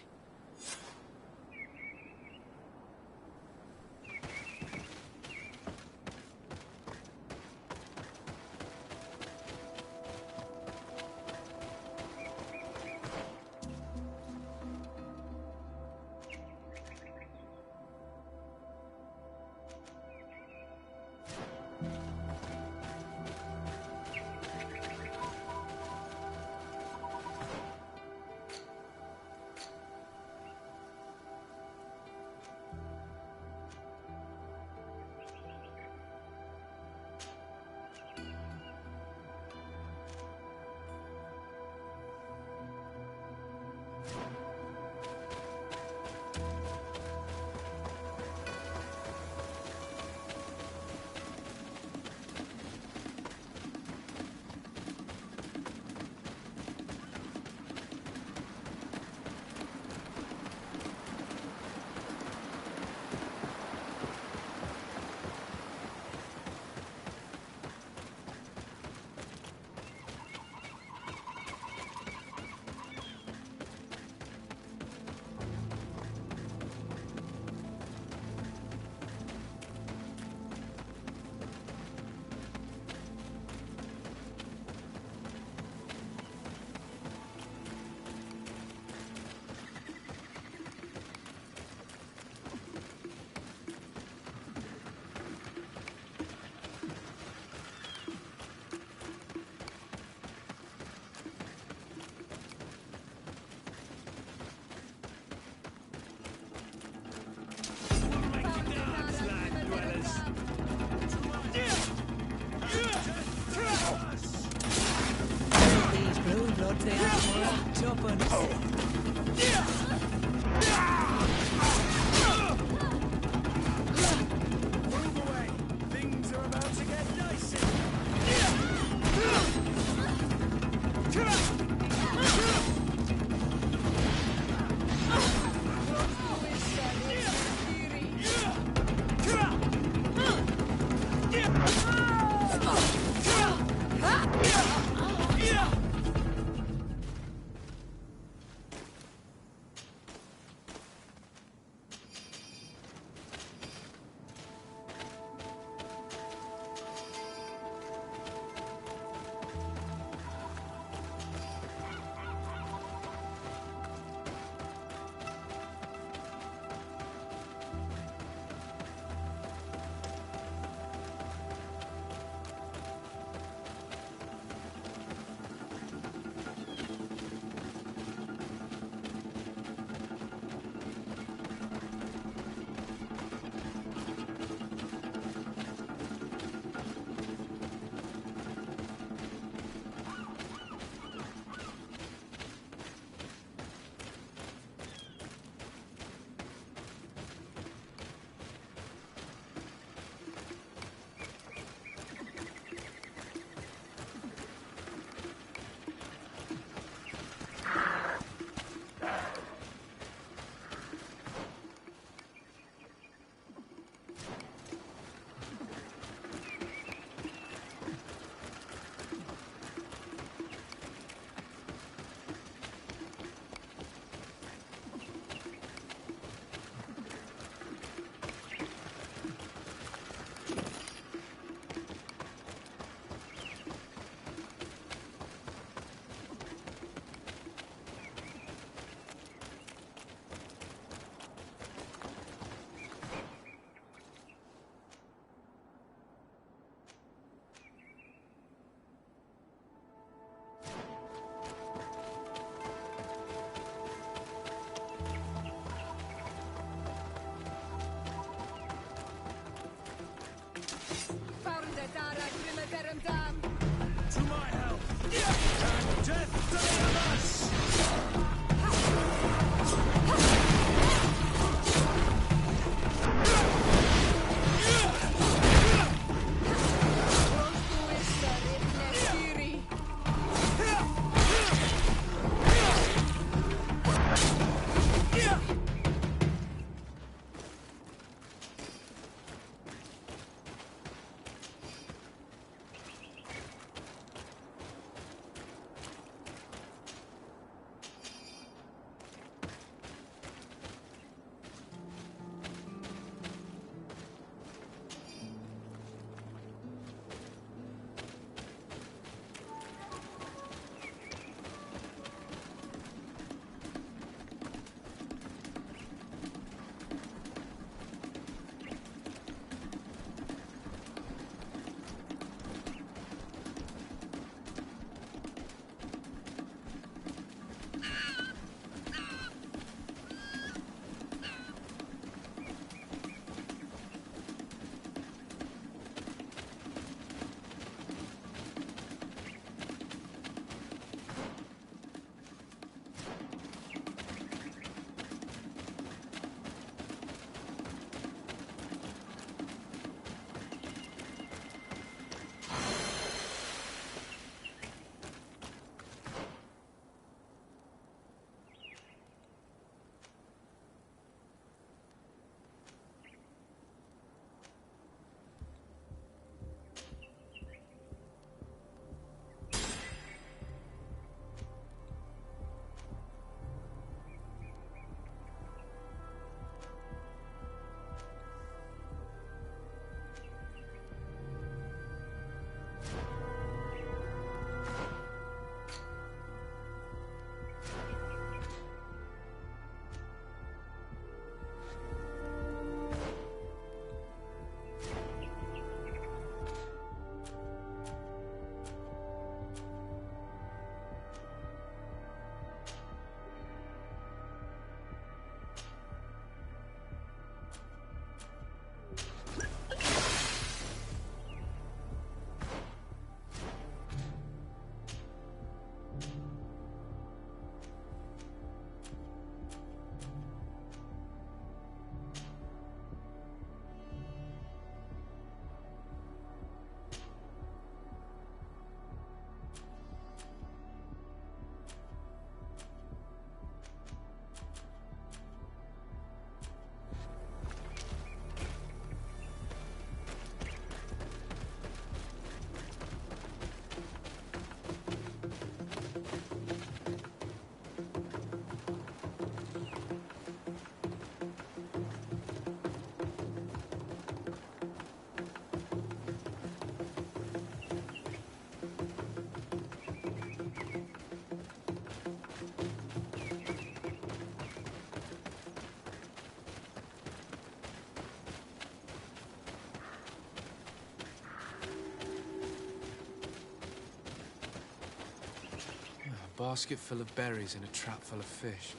basket full of berries and a trap full of fish.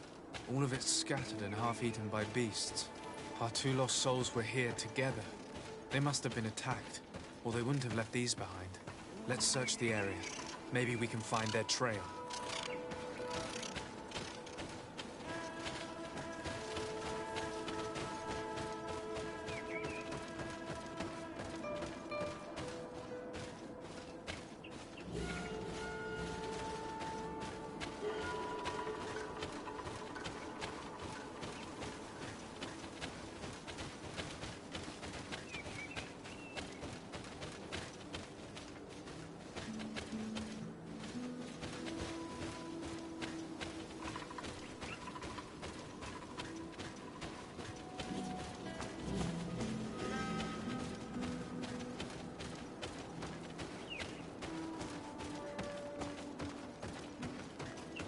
All of it scattered and half-eaten by beasts. Our two lost souls were here together. They must have been attacked, or they wouldn't have left these behind. Let's search the area. Maybe we can find their trail.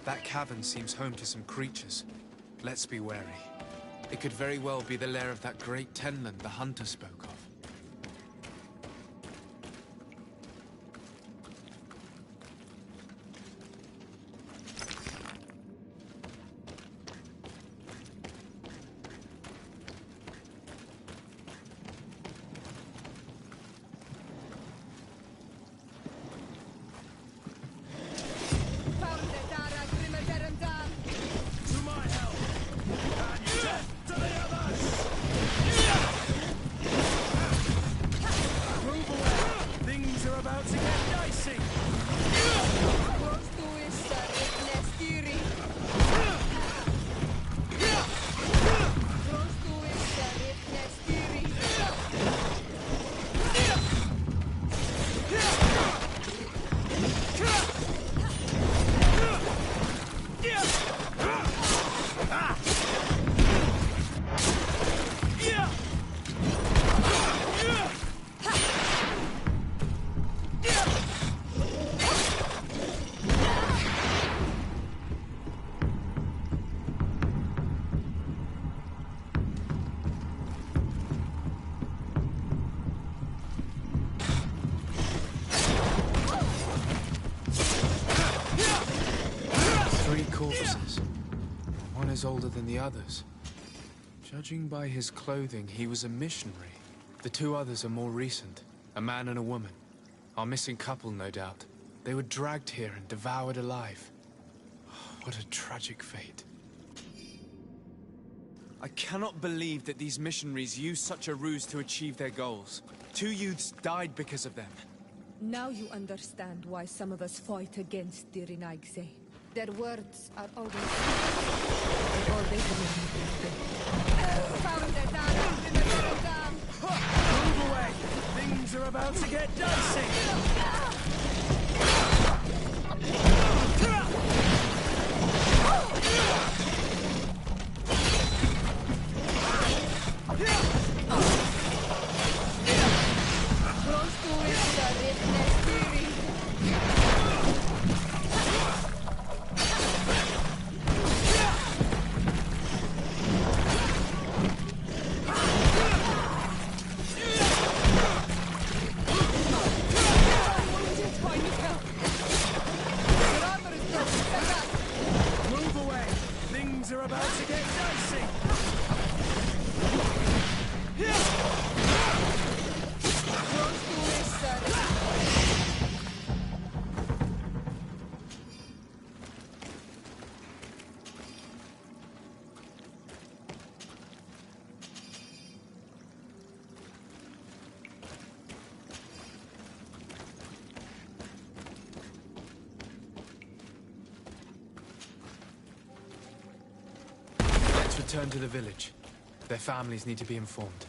That cavern seems home to some creatures. Let's be wary. It could very well be the lair of that great Tenland the hunter spoke of. Corpses. One is older than the others. Judging by his clothing, he was a missionary. The two others are more recent. A man and a woman. Our missing couple, no doubt. They were dragged here and devoured alive. What a tragic fate. I cannot believe that these missionaries used such a ruse to achieve their goals. 2 youths died because of them. Now you understand why some of us fight against the Renaigse. Their words are always... They always Move away! Things are about to get dicey! Return to the village. Their families need to be informed.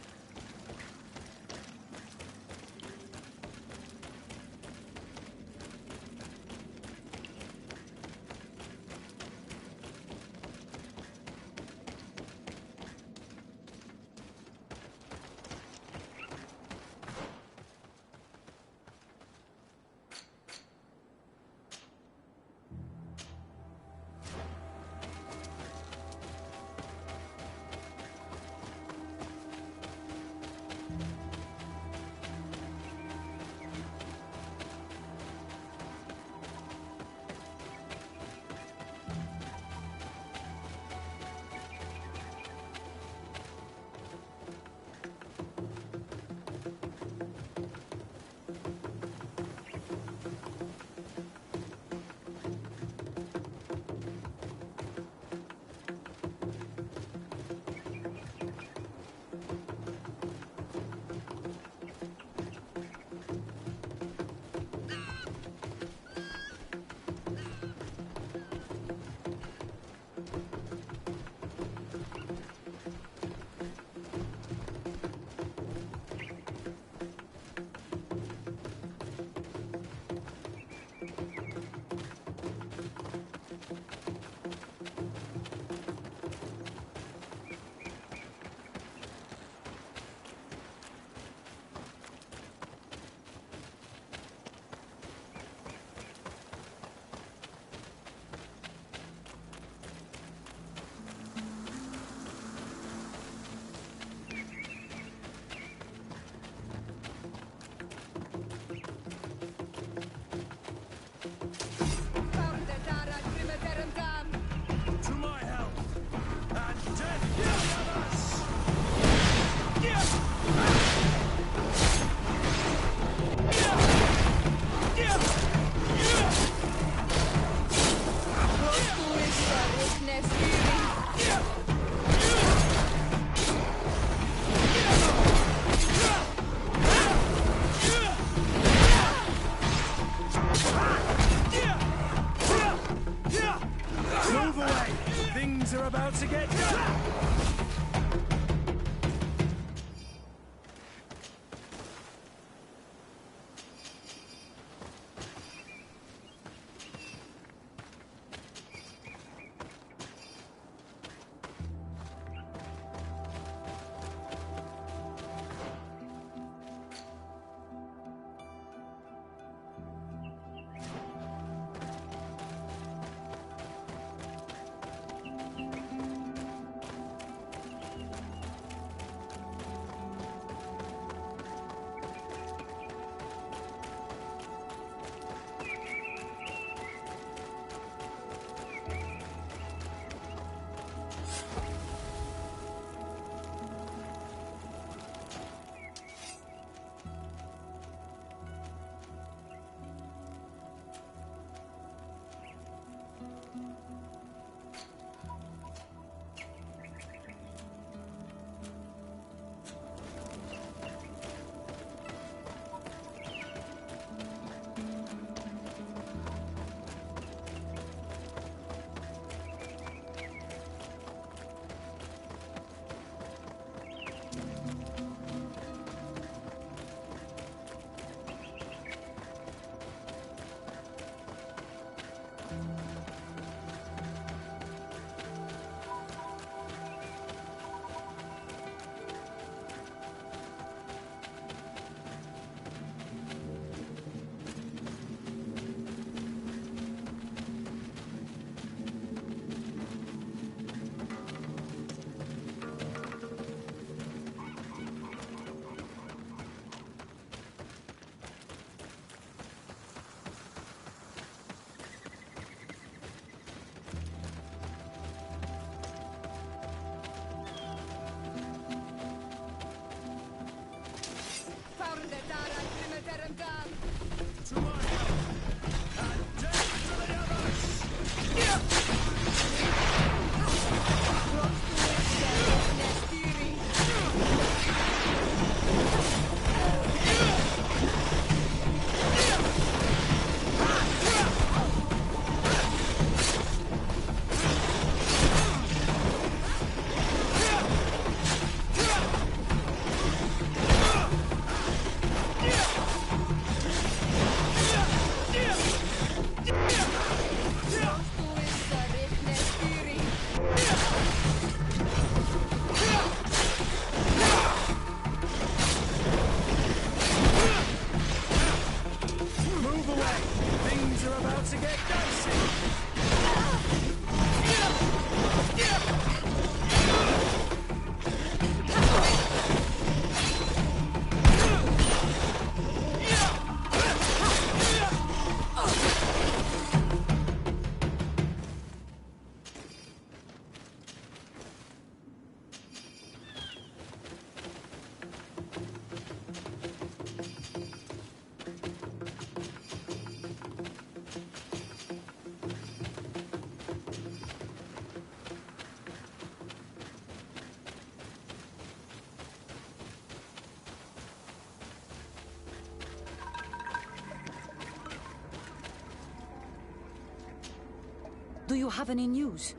Do you have any news?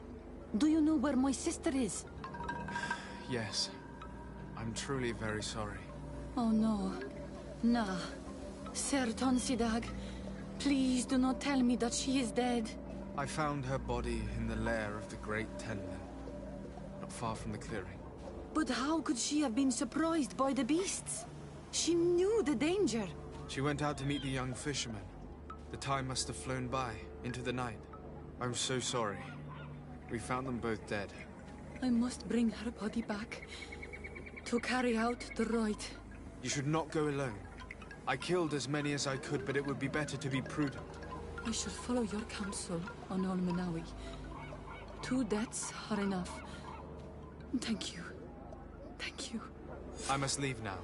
Do you know where my sister is? Yes. I'm truly very sorry. Oh no. Nah. Ser Tonsidag, please do not tell me that she is dead. I found her body in the lair of the Great Tenlin, not far from the clearing. But how could she have been surprised by the beasts? She knew the danger. She went out to meet the young fisherman. The time must have flown by, into the night. I'm so sorry. We found them both dead. I must bring her body back to carry out the rite. You should not go alone. I killed as many as I could, but it would be better to be prudent. I shall follow your counsel on Olmenawi. 2 deaths are enough. Thank you. Thank you. I must leave now.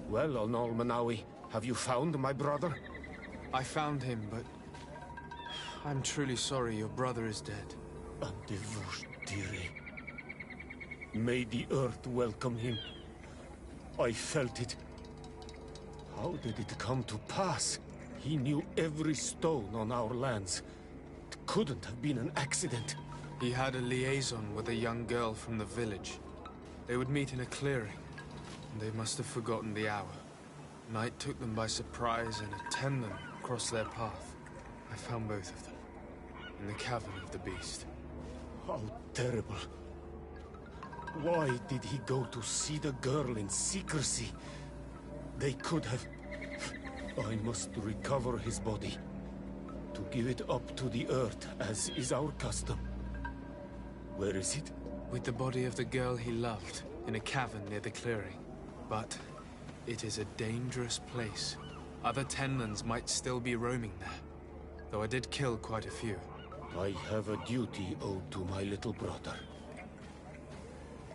Well, on Olmenawi, have you found my brother? I found him, but I'm truly sorry your brother is dead. May the earth welcome him. I felt it. How did it come to pass? He knew every stone on our lands. It couldn't have been an accident. He had a liaison with a young girl from the village. They would meet in a clearing, and they must have forgotten the hour. Night took them by surprise, and a Tenlin crossed their path. I found both of them, in the cavern of the beast. How terrible. Why did he go to see the girl in secrecy? They could have... I must recover his body. To give it up to the earth, as is our custom. Where is it? With the body of the girl he loved, in a cavern near the clearing. But it is a dangerous place. Other Tenlins might still be roaming there, though I did kill quite a few. I have a duty owed to my little brother.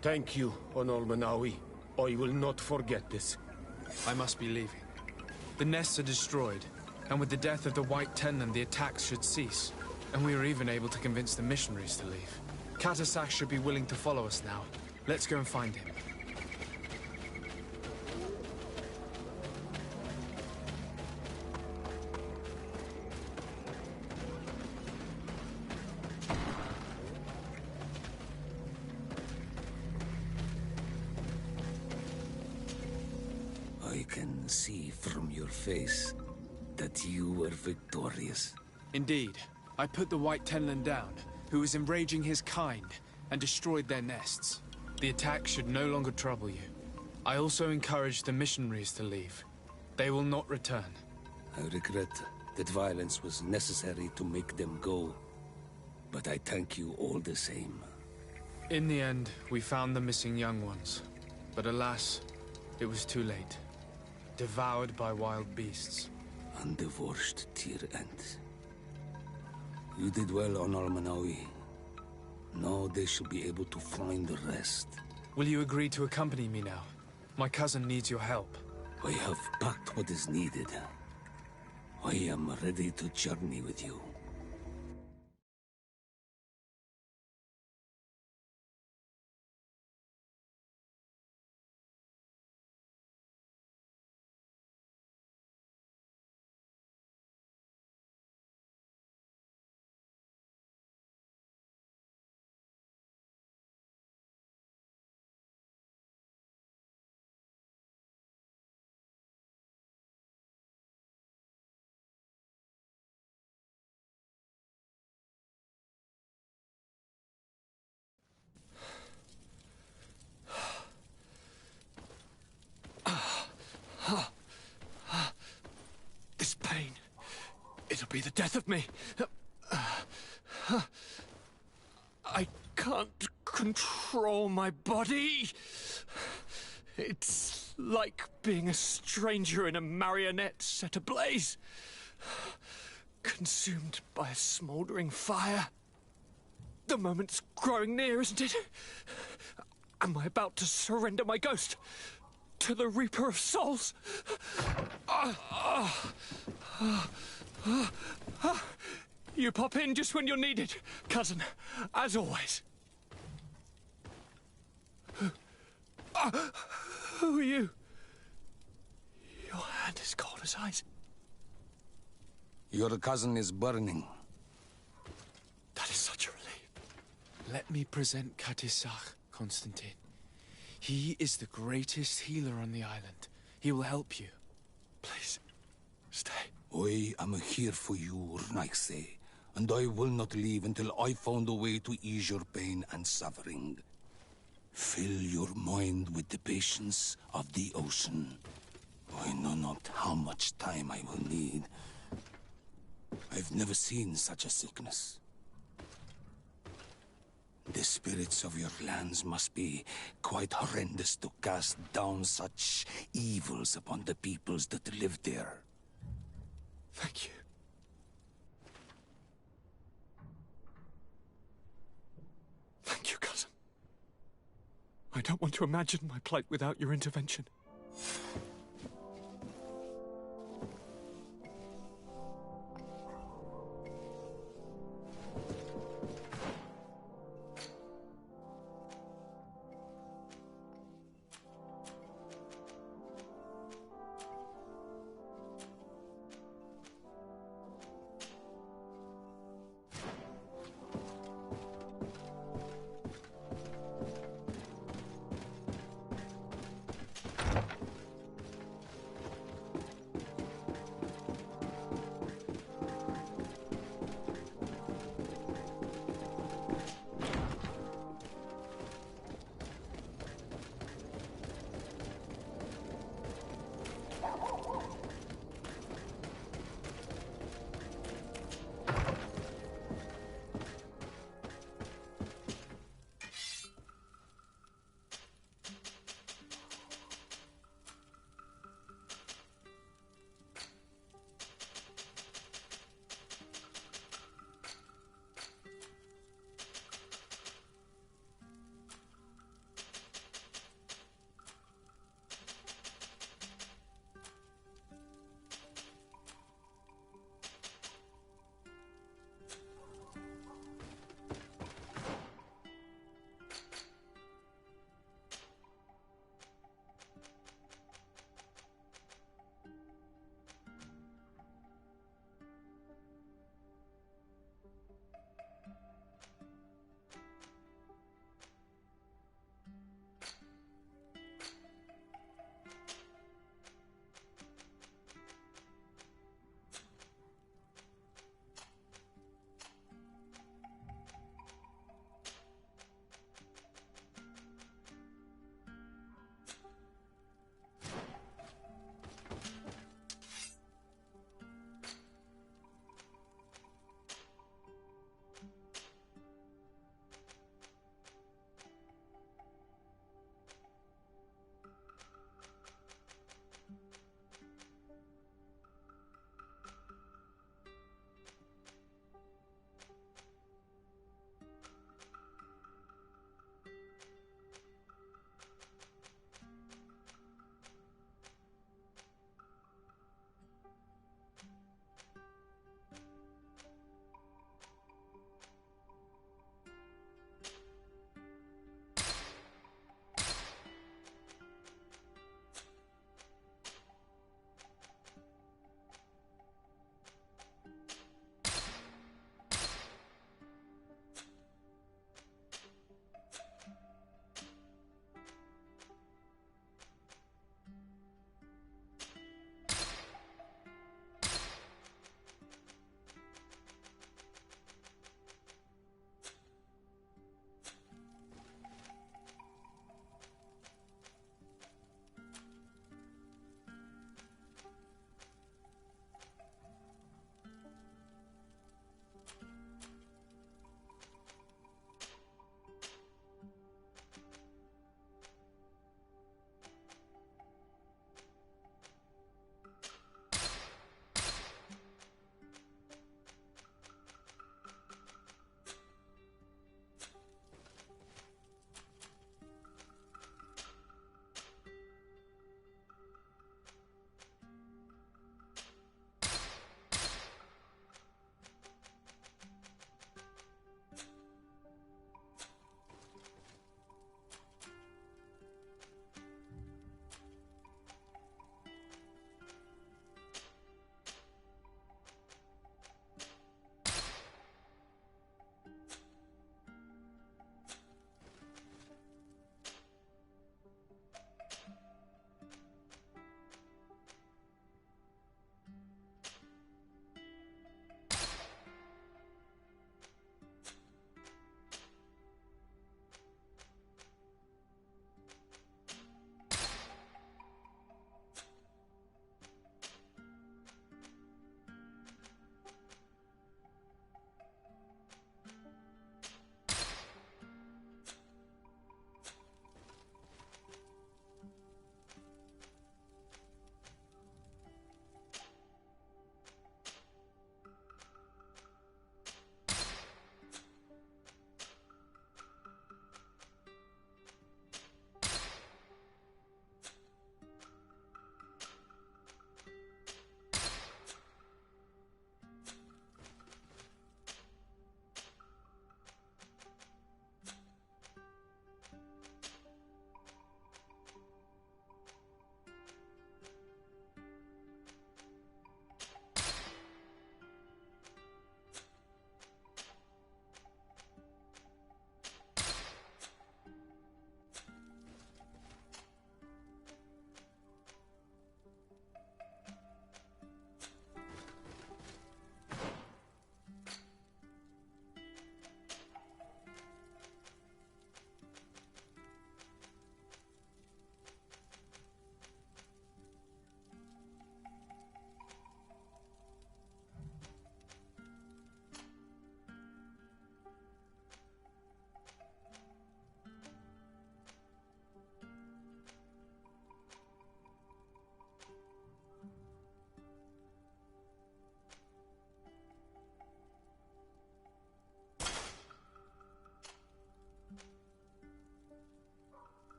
Thank you, on Olmenawi. I will not forget this. I must be leaving. The nests are destroyed, and with the death of the White Tenlin, the attacks should cease. And we were even able to convince the missionaries to leave. Katasak should be willing to follow us now. Let's go and find him. I can see from your face that you were victorious. Indeed. I put the White Tenlin down, who was enraging his kind, and destroyed their nests. The attack should no longer trouble you. I also encouraged the missionaries to leave. They will not return. I regret that violence was necessary to make them go, but I thank you all the same. In the end, we found the missing young ones. But alas, it was too late. Devoured by wild beasts. Undivorced Tyr Ent. You did well on Olmenawi. Now they should be able to find the rest. Will you agree to accompany me now? My cousin needs your help. I have packed what is needed. I am ready to journey with you. This pain, it'll be the death of me. I can't control my body. It's like being a stranger in a marionette set ablaze, consumed by a smoldering fire. The moment's growing near, isn't it? Am I about to surrender my ghost to the Reaper of Souls? You pop in just when you're needed, cousin, as always. Who are you? Your hand is cold as ice. Your cousin is burning. That is such a relief. Let me present Katisach, Constantine. He is the greatest healer on the island. He will help you. Please, stay. I am here for you, Naise, and I will not leave until I found a way to ease your pain and suffering. Fill your mind with the patience of the ocean. I know not how much time I will need. I've never seen such a sickness. The spirits of your lands must be quite horrendous to cast down such evils upon the peoples that live there. Thank you. Thank you, cousin. I don't want to imagine my plight without your intervention.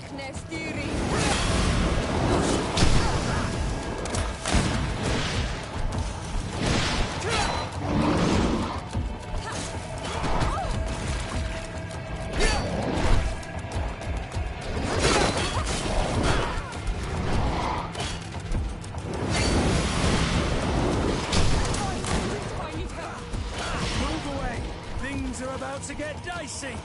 darkness, Theory. Move away! Things are about to get dicey!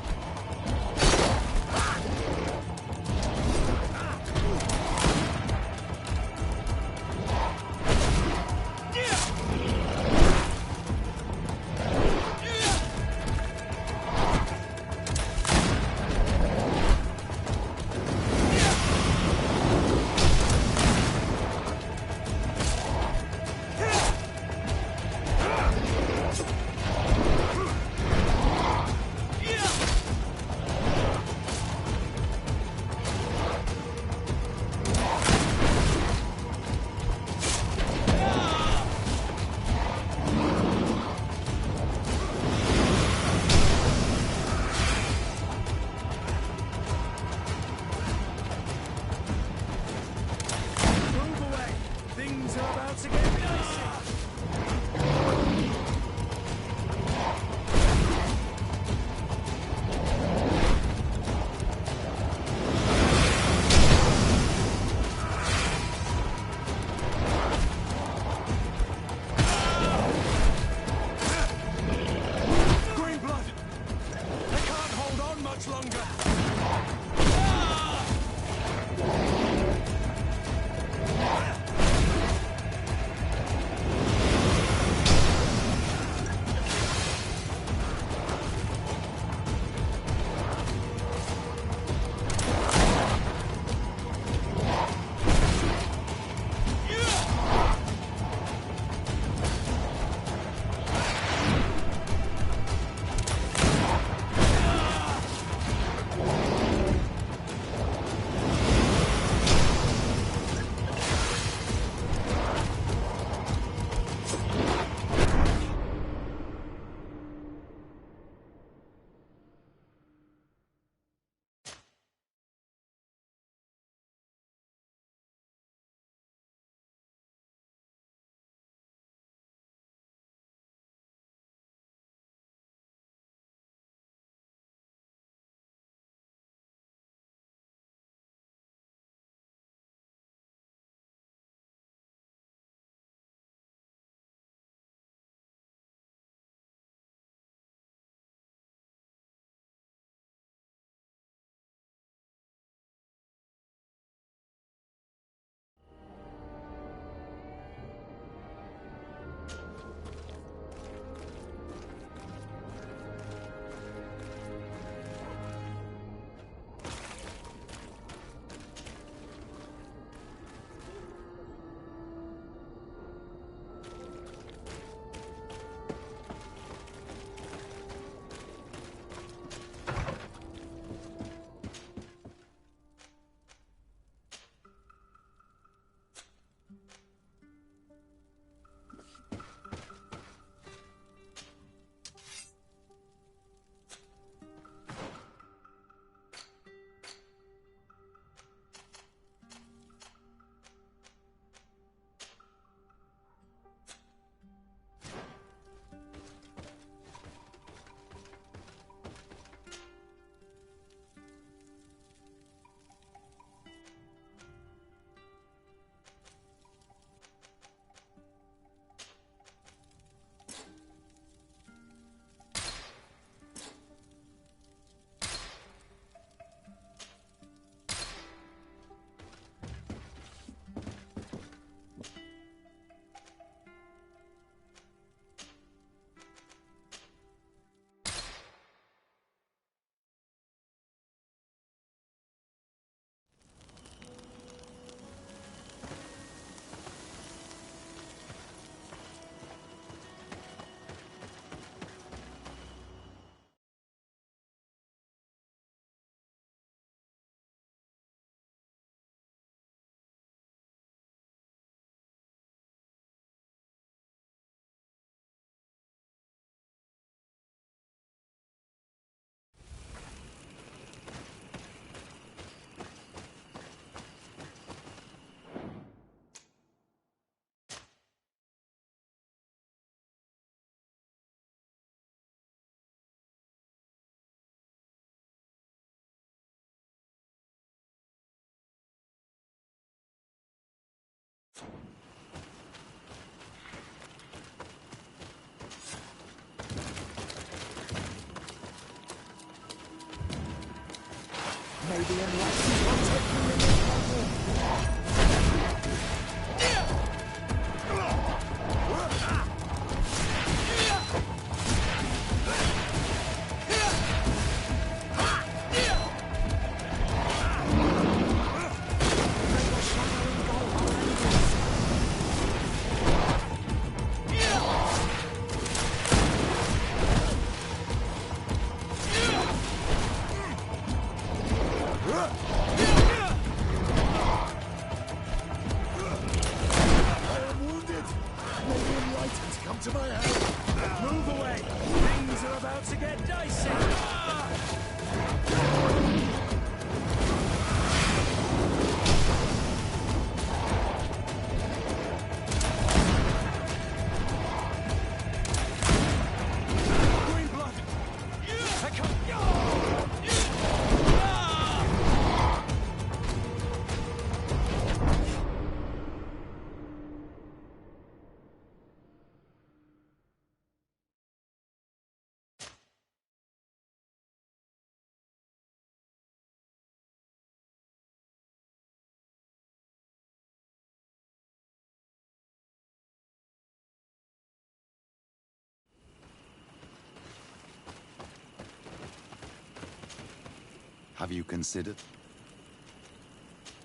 Have you considered?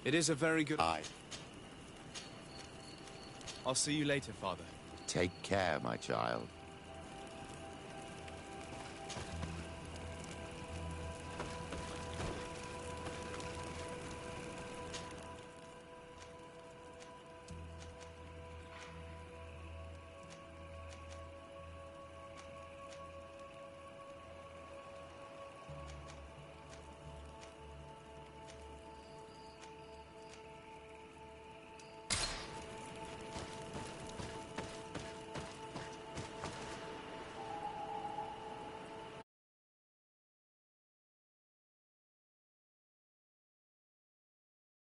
It is a very good... I'll see you later, Father. take care, my child.